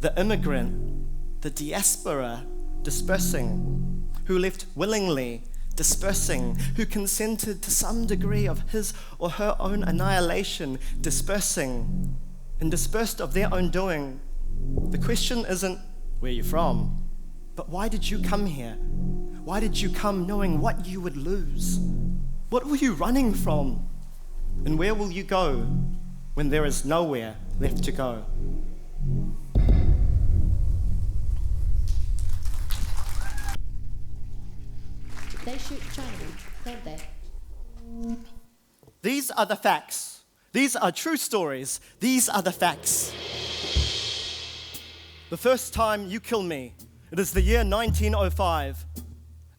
the immigrant, the diaspora dispersing, who left willingly, dispersing, who consented to some degree of his or her own annihilation, dispersing, and dispersed of their own doing. The question isn't where you're from, but why did you come here? Why did you come knowing what you would lose? What were you running from? And where will you go when there is nowhere left to go? They shoot China, don't they? These are the facts. These are true stories. These are the facts. The first time you kill me, it is the year 1905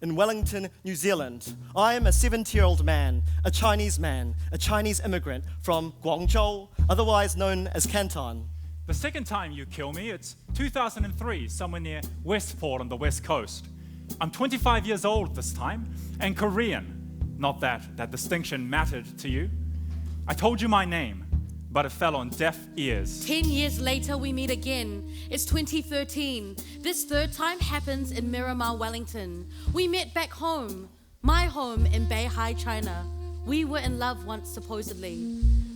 in Wellington, New Zealand. I am a 70-year-old man, a Chinese immigrant from Guangzhou, otherwise known as Canton. The second time you kill me, it's 2003, somewhere near Westport on the west coast. I'm 25 years old this time, and Korean. Not that that distinction mattered to you. I told you my name, but it fell on deaf ears. 10 years later, we meet again. It's 2013. This third time happens in Miramar, Wellington. We met back home, my home in Beihai, China. We were in love once, supposedly.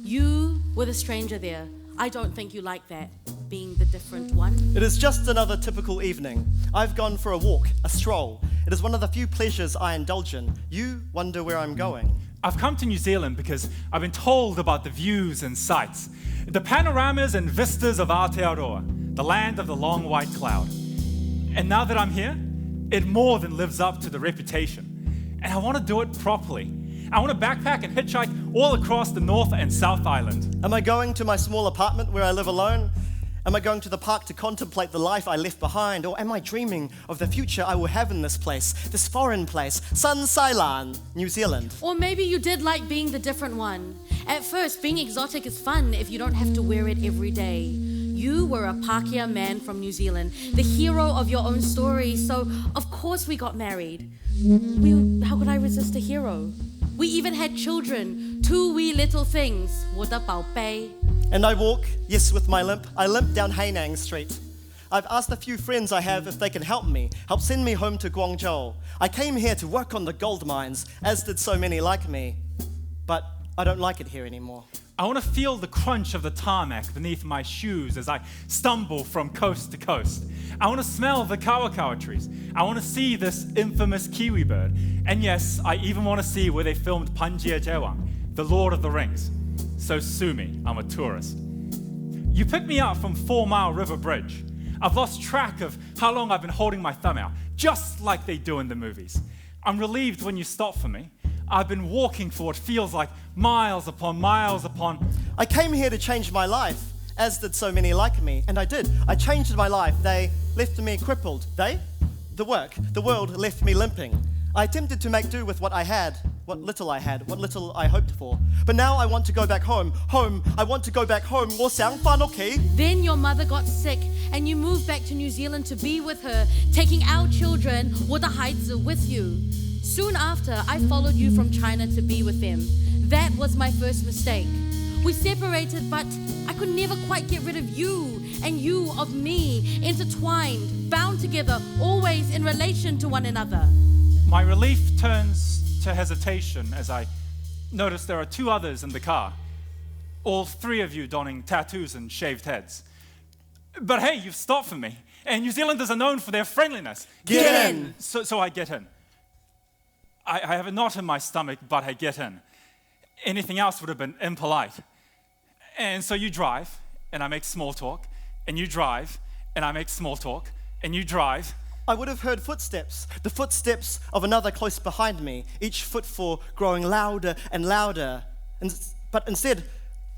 You were the stranger there. I don't think you like that, being the different one. It is just another typical evening. I've gone for a walk, a stroll. It is one of the few pleasures I indulge in. You wonder where I'm going. I've come to New Zealand because I've been told about the views and sights, the panoramas and vistas of Aotearoa, the land of the long white cloud. And now that I'm here, it more than lives up to the reputation. And I want to do it properly. I want to backpack and hitchhike all across the North and South Island. Am I going to my small apartment where I live alone? Am I going to the park to contemplate the life I left behind? Or am I dreaming of the future I will have in this place, this foreign place, Sun Sailan, New Zealand? Or maybe you did like being the different one. At first, being exotic is fun if you don't have to wear it every day. You were a Pākehā man from New Zealand, the hero of your own story, so of course we got married. How could I resist a hero? We even had children, 2 wee little things, 我的宝贝. And I walk, yes, with my limp. I limp down Hainang Street. I've asked a few friends I have if they can help send me home to Guangzhou. I came here to work on the gold mines, as did so many like me. But I don't like it here anymore. I want to feel the crunch of the tarmac beneath my shoes as I stumble from coast to coast. I want to smell the kawakawa trees. I want to see this infamous kiwi bird. And yes, I even want to see where they filmed Panjia Jewang, the Lord of the Rings. So sue me, I'm a tourist. You picked me up from 4 Mile River Bridge. I've lost track of how long I've been holding my thumb out, just like they do in the movies. I'm relieved when you stop for me. I've been walking for what feels like miles upon miles upon... I came here to change my life, as did so many like me, and I did. I changed my life. They left me crippled. They? the work, the world left me limping. I attempted to make do with what I had, what little I hoped for. But now I want to go back home. I want to go back home. 我想返屋企. Then your mother got sick and you moved back to New Zealand to be with her, taking our children, 我的孩子, with you. Soon after, I followed you from China to be with them. That was my first mistake. We separated, but I could never quite get rid of you and you of me, intertwined, bound together, always in relation to one another. My relief turns to hesitation as I notice there are two others in the car, all three of you donning tattoos and shaved heads. But hey, you've stopped for me, and New Zealanders are known for their friendliness. Get in! So I get in. I have a knot in my stomach, but I get in. Anything else would have been impolite. And so you drive, and I make small talk, and you drive, and I make small talk, and you drive. I would have heard footsteps, the footsteps of another close behind me, each footfall growing louder and louder. But instead,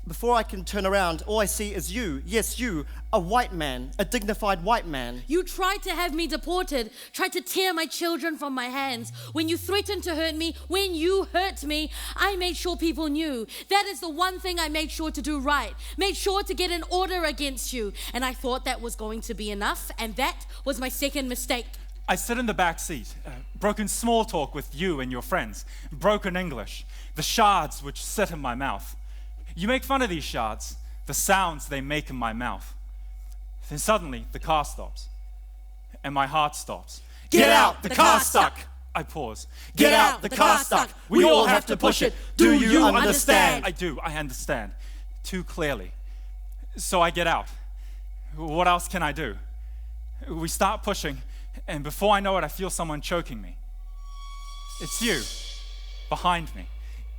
before I can turn around, all I see is you, yes, you, a white man, a dignified white man. You tried to have me deported, tried to tear my children from my hands. When you threatened to hurt me, when you hurt me, I made sure people knew. That is the one thing I made sure to do right. Made sure to get an order against you. And I thought that was going to be enough, and that was my second mistake. I sit in the back seat, broken small talk with you and your friends, broken English, the shards which sit in my mouth. You make fun of these shards, the sounds they make in my mouth. Then suddenly, the car stops, and my heart stops. Get out! The car's stuck! I pause. Get out! The car's stuck! We all have to push it! Do you understand? I do, I understand. Too clearly. So I get out. What else can I do? We start pushing, and before I know it, I feel someone choking me. It's you, behind me.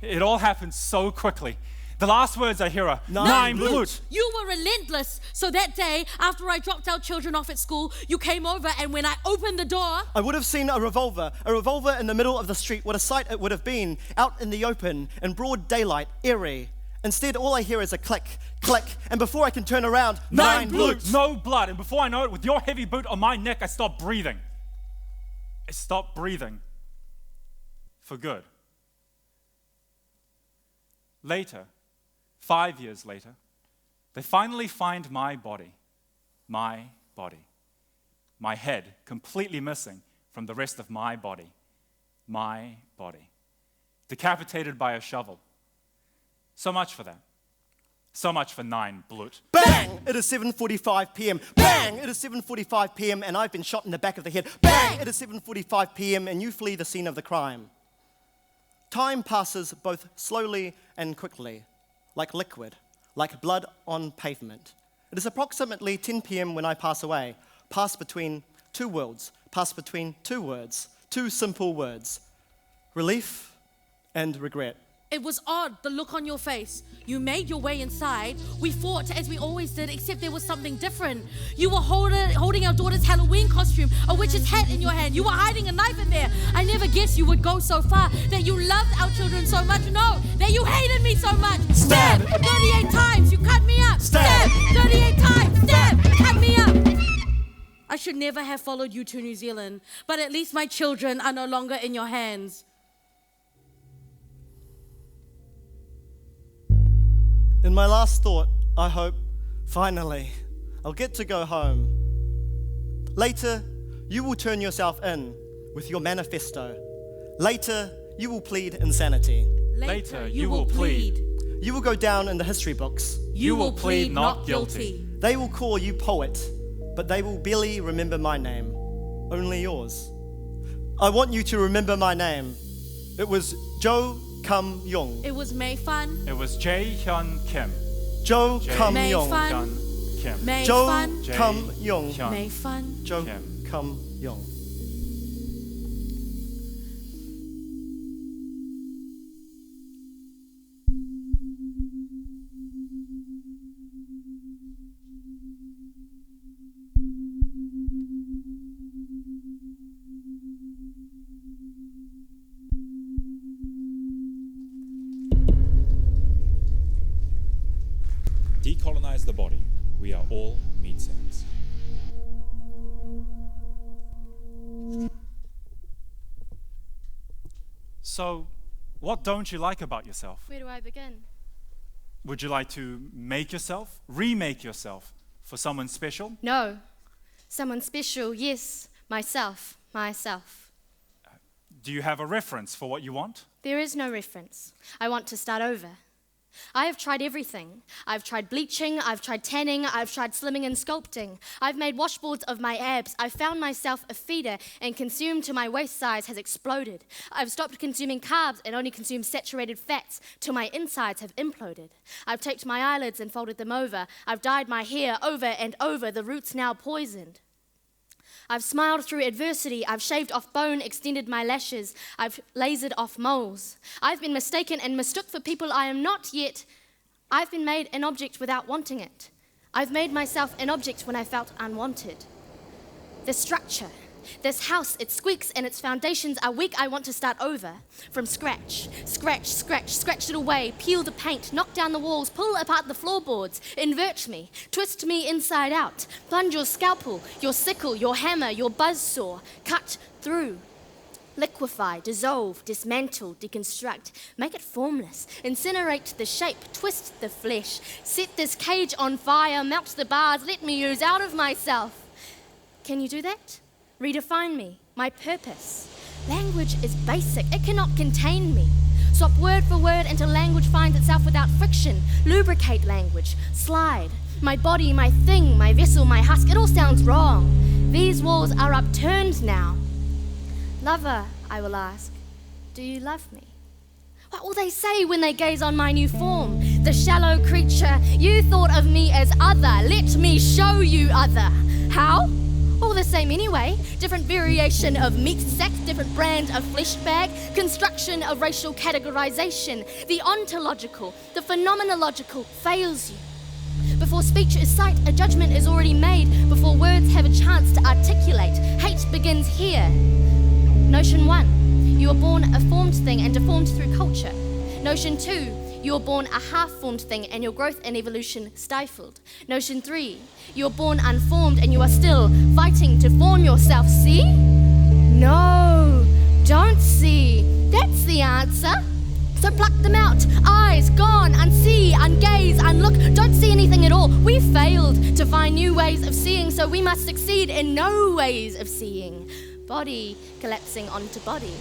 It all happens so quickly. The last words I hear are, Nein Blut. You were relentless. So that day, after I dropped our children off at school, you came over, and when I opened the door, I would have seen a revolver in the middle of the street. What a sight it would have been, out in the open, in broad daylight, eerie. Instead, all I hear is a click, click, and before I can turn around, Nein Blut. No blood, and before I know it, with your heavy boot on my neck, I stop breathing. I stop breathing. For good. Later, 5 years later, they finally find my body. My head completely missing from the rest of my body. My body. Decapitated by a shovel. So much for that. So much for Nein Blut. Bang! It is 7:45 p.m. Bang! It is 7:45 p.m. and I've been shot in the back of the head. Bang! It is 7:45 p.m. and you flee the scene of the crime. Time passes both slowly and quickly, like liquid, like blood on pavement. It is approximately 10 p.m. when I pass away, pass between two worlds, pass between two words, two simple words, relief and regret. it was odd, the look on your face. You made your way inside. We fought as we always did, except there was something different. You were holding our daughter's Halloween costume, a witch's hat in your hand. You were hiding a knife in there. I never guessed you would go so far, that you loved our children so much. No, that you hated me so much. Stab! 38 times, you cut me up. Stab! 38 times, stab! Cut me up. I should never have followed you to New Zealand, but at least my children are no longer in your hands. In my last thought, I hope, finally, I'll get to go home. Later, you will turn yourself in with your manifesto. Later, you will plead insanity. Later, you will plead. You will go down in the history books. You will plead not guilty. They will call you poet, but they will barely remember my name, only yours. I want you to remember my name. It was Jo Kum Young. It was Mei Fan. It was Jae Hyun Kim. Jo Kum Mei Young. Fan. Hyun Kim. Mei Jo Fan. Kum Young. Hyun Mei Fan. Jo Kim. Kum Young. Decolonize the body. We are all meat cells. So, what don't you like about yourself? Where do I begin? Would you like to make yourself, remake yourself for someone special? No. Someone special, yes. Myself. Do you have a reference for what you want? There is no reference. I want to start over. I have tried everything. I've tried bleaching, I've tried tanning, I've tried slimming and sculpting. I've made washboards of my abs. I've found myself a feeder and consumed to my waist size has exploded. I've stopped consuming carbs and only consumed saturated fats till my insides have imploded. I've taped my eyelids and folded them over. I've dyed my hair over and over, the roots now poisoned. I've smiled through adversity, I've shaved off bone, extended my lashes, I've lasered off moles. I've been mistaken and mistook for people I am not yet. I've been made an object without wanting it. I've made myself an object when I felt unwanted. The structure, this house, it squeaks and its foundations are weak. I want to start over from scratch. Scratch it away, peel the paint, knock down the walls, pull apart the floorboards, invert me, twist me inside out, plunge your scalpel, your sickle, your hammer, your buzzsaw, cut through, liquefy, dissolve, dismantle, deconstruct, make it formless, incinerate the shape, twist the flesh, set this cage on fire, melt the bars, let me ooze out of myself. Can you do that? Redefine me, my purpose. Language is basic, it cannot contain me. Swap word for word until language finds itself without friction. Lubricate language, slide. My body, my thing, my vessel, my husk, it all sounds wrong. These walls are upturned now. Lover, I will ask, do you love me? What will they say when they gaze on my new form? The shallow creature, you thought of me as other. Let me show you other. How? All the same anyway. Different variation of meat sack, different brand of flesh bag, construction of racial categorization. The ontological, the phenomenological fails you. Before speech is sight, a judgment is already made. Before words have a chance to articulate, hate begins here. Notion 1, you are born a formed thing and deformed through culture. Notion 2, you are born a half-formed thing and your growth and evolution stifled. Notion 3, you are born unformed and you are still fighting to form yourself. See? No, don't see. That's the answer. So pluck them out. Eyes gone, unsee, ungaze, unlook. Don't see anything at all. We failed to find new ways of seeing, so we must succeed in no ways of seeing. Body collapsing onto body.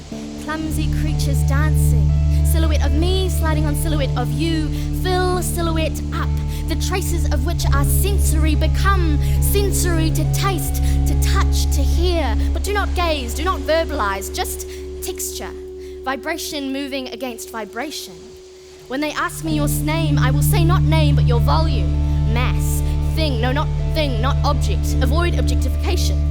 Clumsy creatures dancing. Silhouette of me sliding on silhouette of you. Fill silhouette up. The traces of which are sensory become sensory to taste, to touch, to hear. But do not gaze, do not verbalize, just texture. Vibration moving against vibration. When they ask me your name, I will say not name, but your volume. Mass. Thing. No, not thing, not object. Avoid objectification.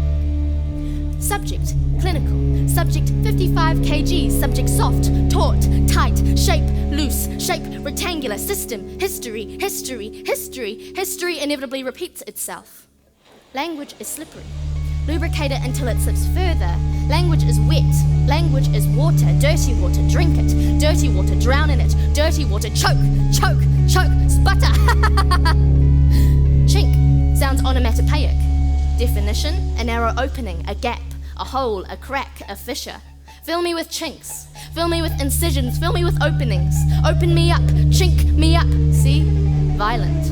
Subject, clinical. Subject, 55 kg. Subject, soft, taut, tight. Shape, loose. Shape, rectangular. System, history, history, history. History inevitably repeats itself. Language is slippery. Lubricate it until it slips further. Language is wet. Language is water. Dirty water, drink it. Dirty water, drown in it. Dirty water, choke, choke, choke, sputter. Chink sounds onomatopoeic. Definition, a narrow opening, a gap, a hole, a crack, a fissure. Fill me with chinks. Fill me with incisions. Fill me with openings. Open me up. Chink me up. See? Violent.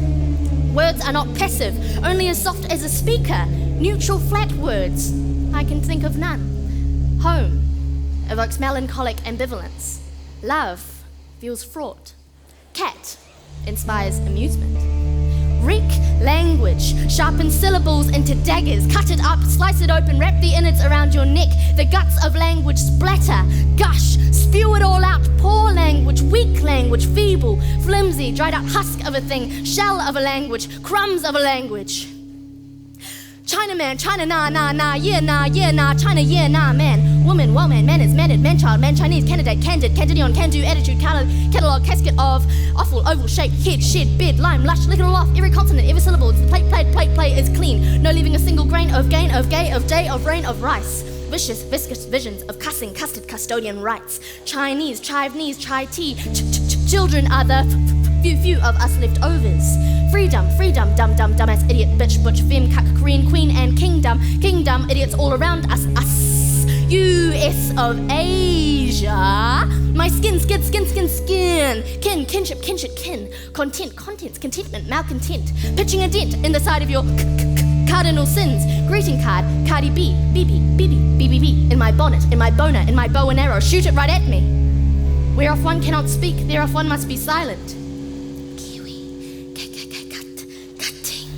Words are not passive, only as soft as a speaker. Neutral, flat words. I can think of none. Home evokes melancholic ambivalence. Love feels fraught. Cat inspires amusement. Reek language, sharpen syllables into daggers, cut it up, slice it open, wrap the innards around your neck. The guts of language splatter, gush, spew it all out. Poor language, weak language, feeble, flimsy, dried out husk of a thing, shell of a language, crumbs of a language. Chinaman, China nah, yeah nah, China yeah nah, man, woman, woman, man is mannered, man child, man Chinese, candidate, candid, candidion, can do, attitude, catalog, casket of, awful, oval shape, head, shed, bed, lime, lush, lick it all off, every consonant, every syllable, the plate is clean, no leaving a single grain of gain, of gay, of day, of rain, of rice. Vicious, viscous visions of cussing, custard, custodian rights. Chinese, Chiveese, chai tea, children are the few of us leftovers. Freedom, dumbass, idiot, bitch, butch, femme, cuck, Korean, queen, and kingdom, idiots all around us. US of Asia. My skin. Kin, kinship, kin. Content, contents, contentment, malcontent. Pitching a dent in the side of your cardinal sins. Greeting card, Cardi B, BB. In my bonnet, in my boner, in my bow and arrow. Shoot it right at me. Whereof one cannot speak, thereof one must be silent. Kiwi, cutting.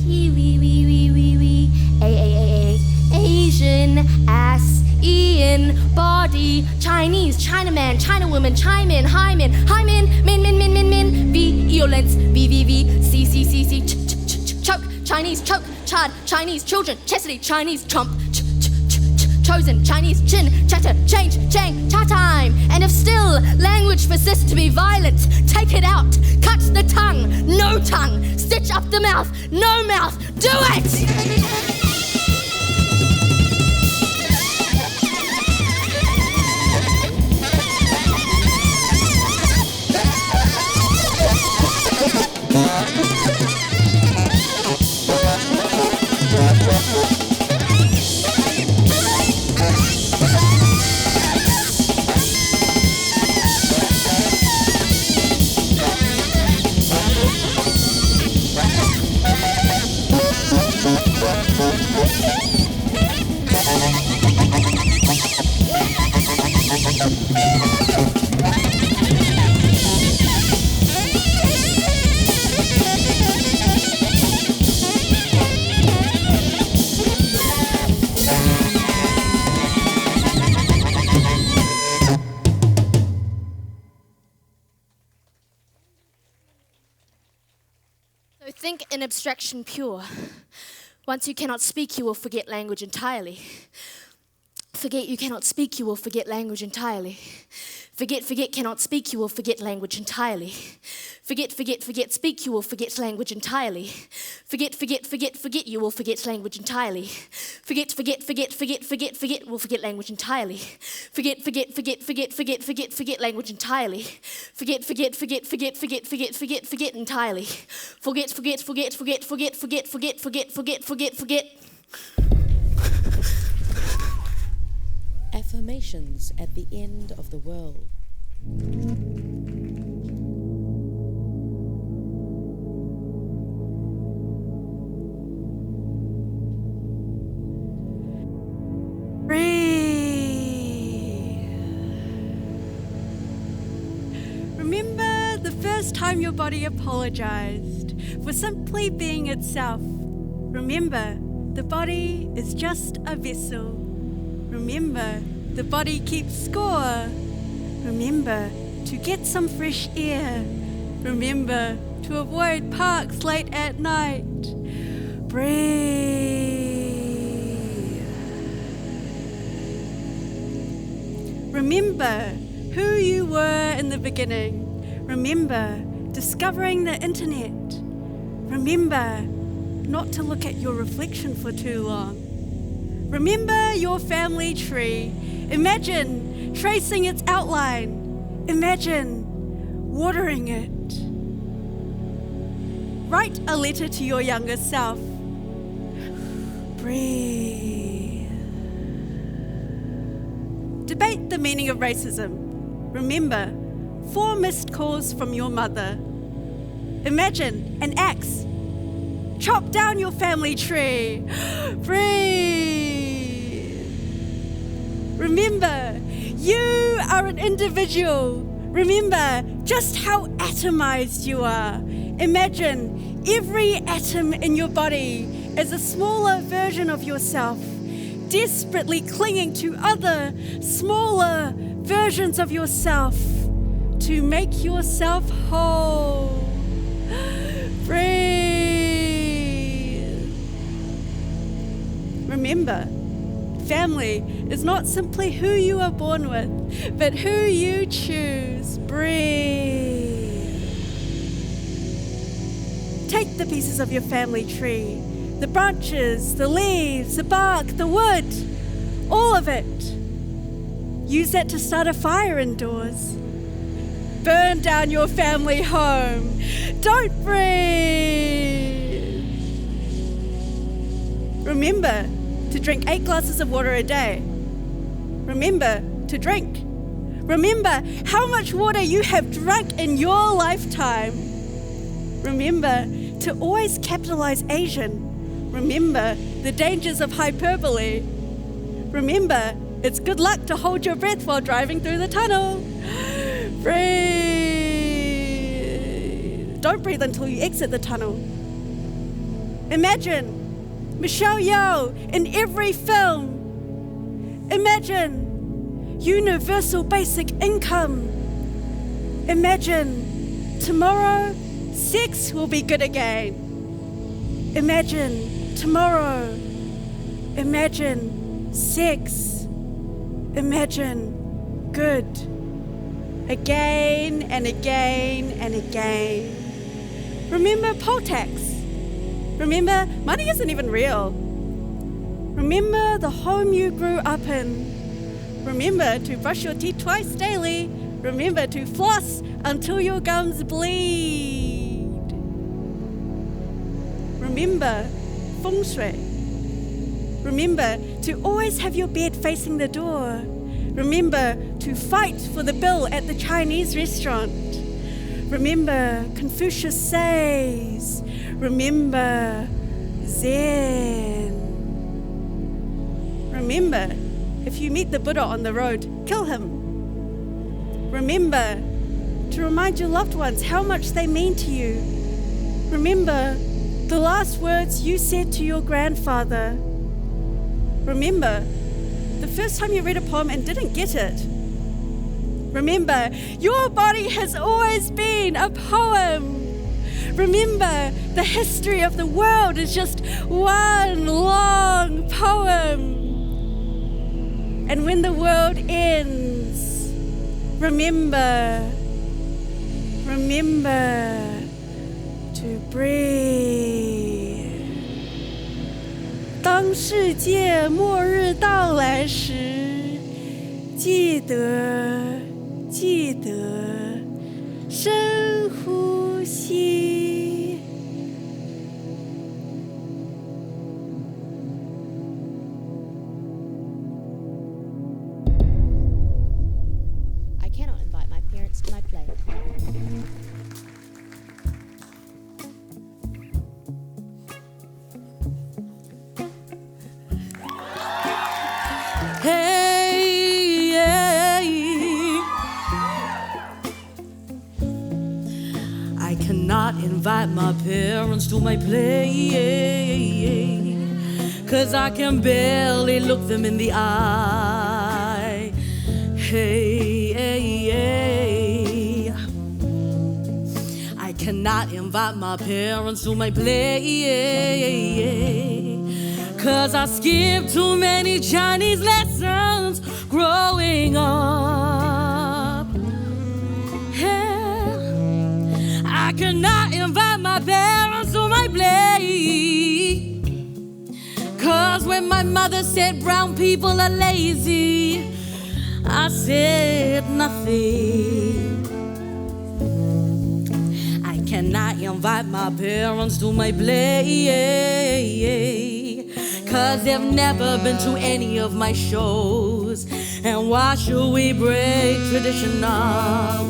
Kiwi, wee. A. Asian, ass, Ian, body, Chinese, Chinaman, Chinawoman, Chime-in, hymen, min, V, eolence, V, C, choke, Chinese, choke, chard, Chinese, children, chastity, Chinese, trump, chosen, Chinese, chin, chatter, change, chang, cha time. And if still language persists to be violent, take it out, cut the tongue, no tongue, stitch up the mouth, no mouth, do it! So think in abstraction pure. Once you cannot speak, you will forget language entirely. Forget you cannot speak, you will forget language entirely. Forget cannot speak, you will forget language entirely. Forget speak, you will forget language entirely. Forget you will forget language entirely. Forget will forget language entirely. Forget language entirely. Forget entirely. Forget. Affirmations at the end of the world. Remember the first time your body apologized for simply being itself. Remember, the body is just a vessel. Remember, the body keeps score. Remember to get some fresh air. Remember to avoid parks late at night. Breathe. Remember who you were in the beginning. Remember discovering the internet. Remember not to look at your reflection for too long. Remember your family tree. Imagine tracing its outline. Imagine watering it. Write a letter to your younger self. Breathe. Debate the meaning of racism. Remember 4 missed calls from your mother. Imagine an axe. Chop down your family tree. Breathe. Remember, you are an individual. Remember just how atomized you are. Imagine every atom in your body as a smaller version of yourself, desperately clinging to other smaller versions of yourself to make yourself whole. Breathe. Remember, family is not simply who you are born with, but who you choose. Breathe. Take the pieces of your family tree, the branches, the leaves, the bark, the wood, all of it. Use that to start a fire indoors. Burn down your family home. Don't breathe. Remember to drink 8 glasses of water a day. Remember to drink. Remember how much water you have drunk in your lifetime. Remember to always capitalize Asian. Remember the dangers of hyperbole. Remember, it's good luck to hold your breath while driving through the tunnel. Breathe. Don't breathe until you exit the tunnel. Imagine Michelle Yeoh in every film. Imagine universal basic income. Imagine tomorrow sex will be good again. Imagine tomorrow. Imagine sex. Imagine good. Again and again and again. Remember poll tax. Remember money isn't even real. Remember the home you grew up in. Remember to brush your teeth twice daily. Remember to floss until your gums bleed. Remember feng shui. Remember to always have your bed facing the door. Remember to fight for the bill at the Chinese restaurant. Remember Confucius says. Remember Zen. Remember, if you meet the Buddha on the road, kill him. Remember to remind your loved ones how much they mean to you. Remember the last words you said to your grandfather. Remember the first time you read a poem and didn't get it. Remember, your body has always been a poem. Remember, the history of the world is just one long poem. And when the world ends, remember to breathe. 当世界末日到来时，记得深呼吸。I cannot invite my parents to my play. I cannot invite my parents to my play, 'cause I can barely look them in the eye. I cannot invite my parents to my play, 'cause I skipped too many Chinese lessons growing up. I cannot invite my parents to my play, 'cause when my mother said brown people are lazy, I said nothing. I cannot invite my parents to my play, 'cause they've never been to any of my shows. And why should we break tradition now?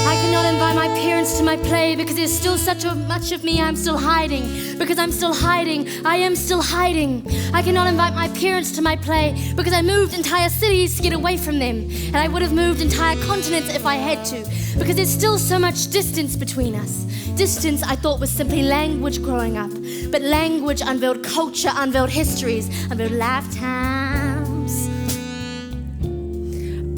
I cannot invite my parents to my play because there's still such much of me I'm still hiding. Because I'm still hiding, I am still hiding. I cannot invite my parents to my play because I moved entire cities to get away from them. And I would have moved entire continents if I had to. Because there's still so much distance between us. Distance I thought was simply language growing up. But language unveiled culture, unveiled histories, unveiled lifetimes.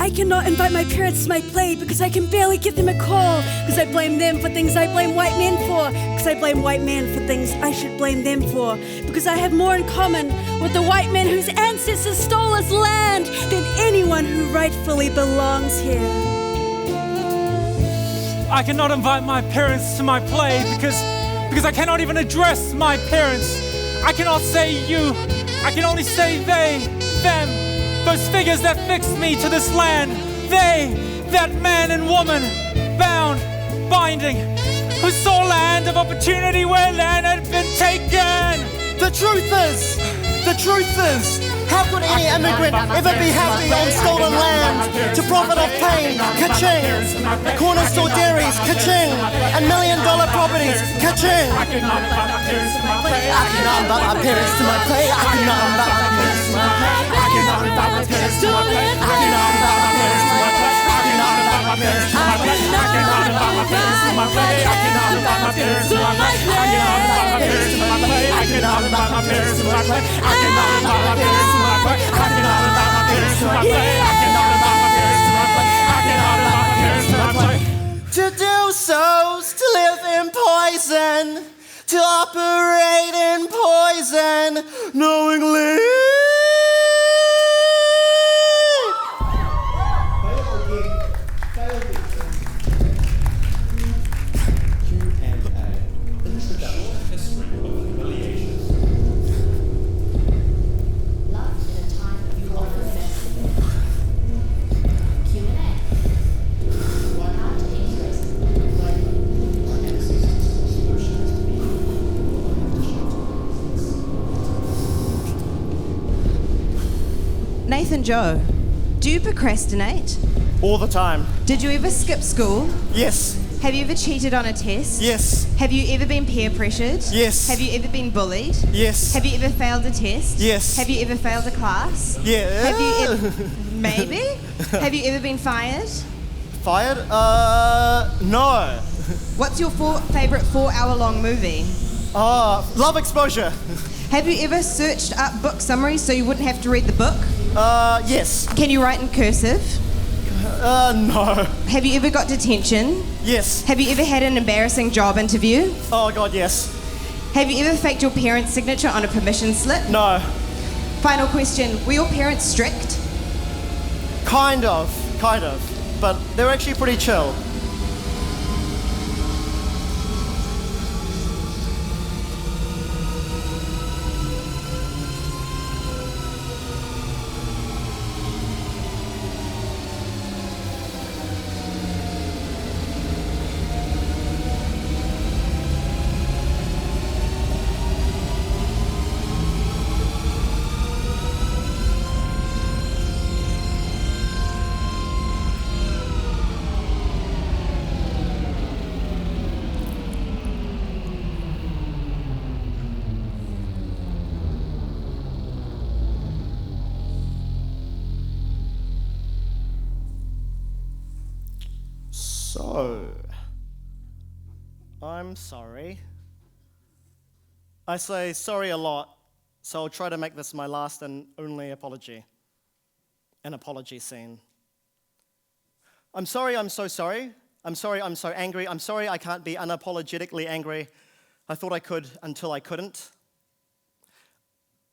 I cannot invite my parents to my play because I can barely give them a call. Because I blame them for things I blame white men for. Because I blame white men for things I should blame them for. Because I have more in common with the white men whose ancestors stole this land than anyone who rightfully belongs here. I cannot invite my parents to my play because I cannot even address my parents. I cannot say you. I can only say they, them, those figures that fixed me to this land. They, that man and woman, bound, binding. who saw land of opportunity where land had been taken. The truth is, how could any immigrant ever be happy on stolen land? To profit off pain, ka-ching. Corner store dairies, ka-ching. And $1 million properties, ka-ching. I cannot invite my parents to my play. I cannot invite my parents to my play. I cannot invite my parents to my play. I cannot invite my parents to my play. I cannot invite my parents to my play. I cannot invite my parents to my play. I cannot invite my parents to my play. I cannot invite my parents to my play. I cannot invite my parents to my play. I cannot invite my parents to my play. I cannot invite my parents to my play. I cannot invite my parents to my play. I cannot invite my parents to my play. I cannot invite my parents to my play. To do so is to live in poison, to operate in poison, knowingly. Nathan Joe, do you procrastinate? All the time. Did you ever skip school? Yes. Have you ever cheated on a test? Yes. Have you ever been peer pressured? Yes. Have you ever been bullied? Yes. Have you ever failed a test? Yes. Have you ever failed a class? Yeah. Have you ever, maybe? Have you ever been fired? Fired? No. What's your favourite 4-hour-long movie? Love Exposure. Have you ever searched up book summaries so you wouldn't have to read the book? Yes. Can you write in cursive? No. Have you ever got detention? Yes. Have you ever had an embarrassing job interview? Oh, God, yes. Have you ever faked your parents' signature on a permission slip? No. Final question, were your parents strict? Kind of. But they were actually pretty chill. So, I'm sorry. I say sorry a lot, so I'll try to make this my last and only apology. An apology scene. I'm sorry, I'm so sorry. I'm sorry, I'm so angry. I'm sorry I can't be unapologetically angry. I thought I could until I couldn't.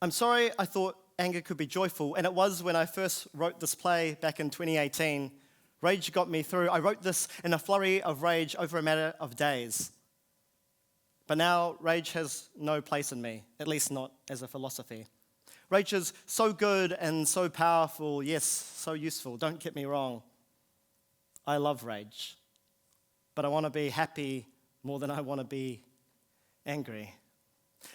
I'm sorry I thought anger could be joyful, and it was when I first wrote this play back in 2018. Rage got me through. I wrote this in a flurry of rage over a matter of days. But now rage has no place in me, at least not as a philosophy. Rage is so good and so powerful, yes, so useful, don't get me wrong. I love rage, but I want to be happy more than I want to be angry.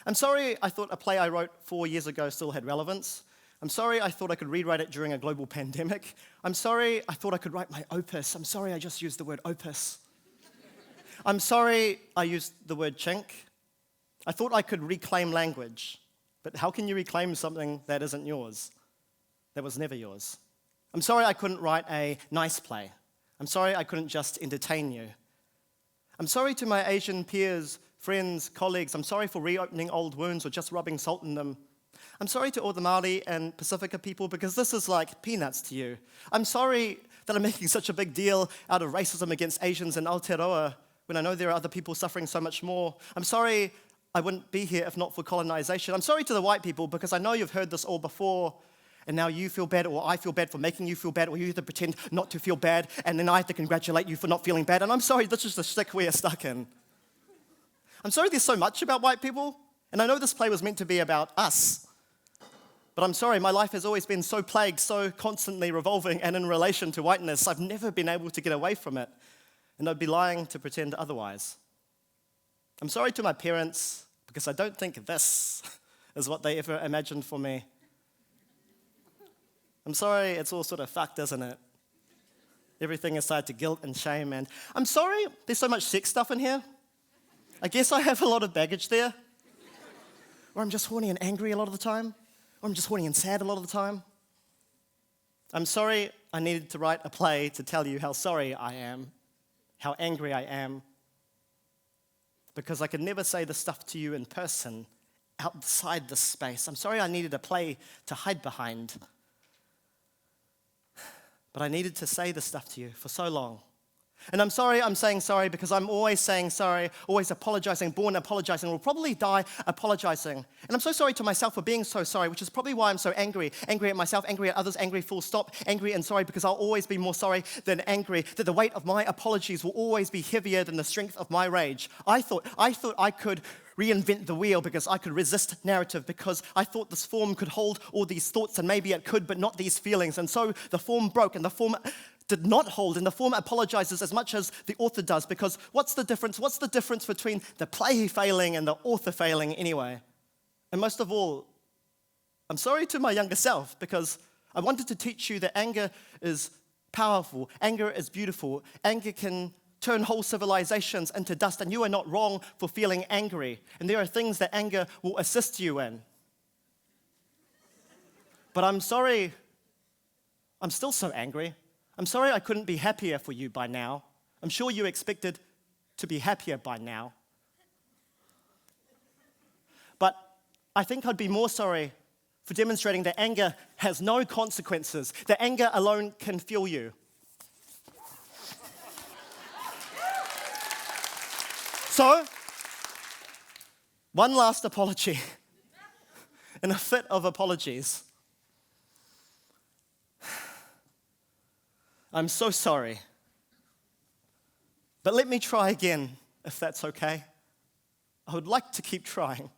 I'm sorry I thought a play I wrote 4 years ago still had relevance. I'm sorry I thought I could rewrite it during a global pandemic. I'm sorry I thought I could write my opus. I'm sorry I just used the word opus. I'm sorry I used the word chink. I thought I could reclaim language. But how can you reclaim something that isn't yours? That was never yours. I'm sorry I couldn't write a nice play. I'm sorry I couldn't just entertain you. I'm sorry to my Asian peers, friends, colleagues. I'm sorry for reopening old wounds or just rubbing salt in them. I'm sorry to all the Māori and Pacifica people because this is like peanuts to you. I'm sorry that I'm making such a big deal out of racism against Asians in Aotearoa when I know there are other people suffering so much more. I'm sorry I wouldn't be here if not for colonization. I'm sorry to the white people because I know you've heard this all before and now you feel bad or I feel bad for making you feel bad or you have to pretend not to feel bad and then I have to congratulate you for not feeling bad. And I'm sorry, this is the shtick we are stuck in. I'm sorry there's so much about white people and I know this play was meant to be about us. But I'm sorry, my life has always been so plagued, so constantly revolving and in relation to whiteness. I've never been able to get away from it. And I'd be lying to pretend otherwise. I'm sorry to my parents because I don't think this is what they ever imagined for me. I'm sorry it's all sort of fucked, isn't it? Everything is tied to guilt and shame. And I'm sorry there's so much sex stuff in here. I guess I have a lot of baggage there. Or I'm just horny and angry a lot of the time. Or I'm just horny and sad a lot of the time. I'm sorry I needed to write a play to tell you how sorry I am, how angry I am, because I could never say this stuff to you in person, outside this space. I'm sorry I needed a play to hide behind. But I needed to say this stuff to you for so long. And I'm sorry I'm saying sorry because I'm always saying sorry, always apologizing, born apologizing, will probably die apologizing. And I'm so sorry to myself for being so sorry, which is probably why I'm so angry. Angry at myself, angry at others, angry full stop, angry and sorry because I'll always be more sorry than angry, that the weight of my apologies will always be heavier than the strength of my rage. I thought I could reinvent the wheel because I could resist narrative, because I thought this form could hold all these thoughts and maybe it could, but not these feelings. And so the form broke and the form did not hold, and the form apologizes as much as the author does, because what's the difference? What's the difference between the play failing and the author failing anyway? And most of all, I'm sorry to my younger self because I wanted to teach you that anger is powerful, anger is beautiful, anger can turn whole civilizations into dust, and you are not wrong for feeling angry. And there are things that anger will assist you in. But I'm sorry, I'm still so angry. I'm sorry I couldn't be happier for you by now. I'm sure you expected to be happier by now. But I think I'd be more sorry for demonstrating that anger has no consequences, that anger alone can fuel you. So, one last apology, in a fit of apologies. I'm so sorry. But let me try again, if that's okay. I would like to keep trying.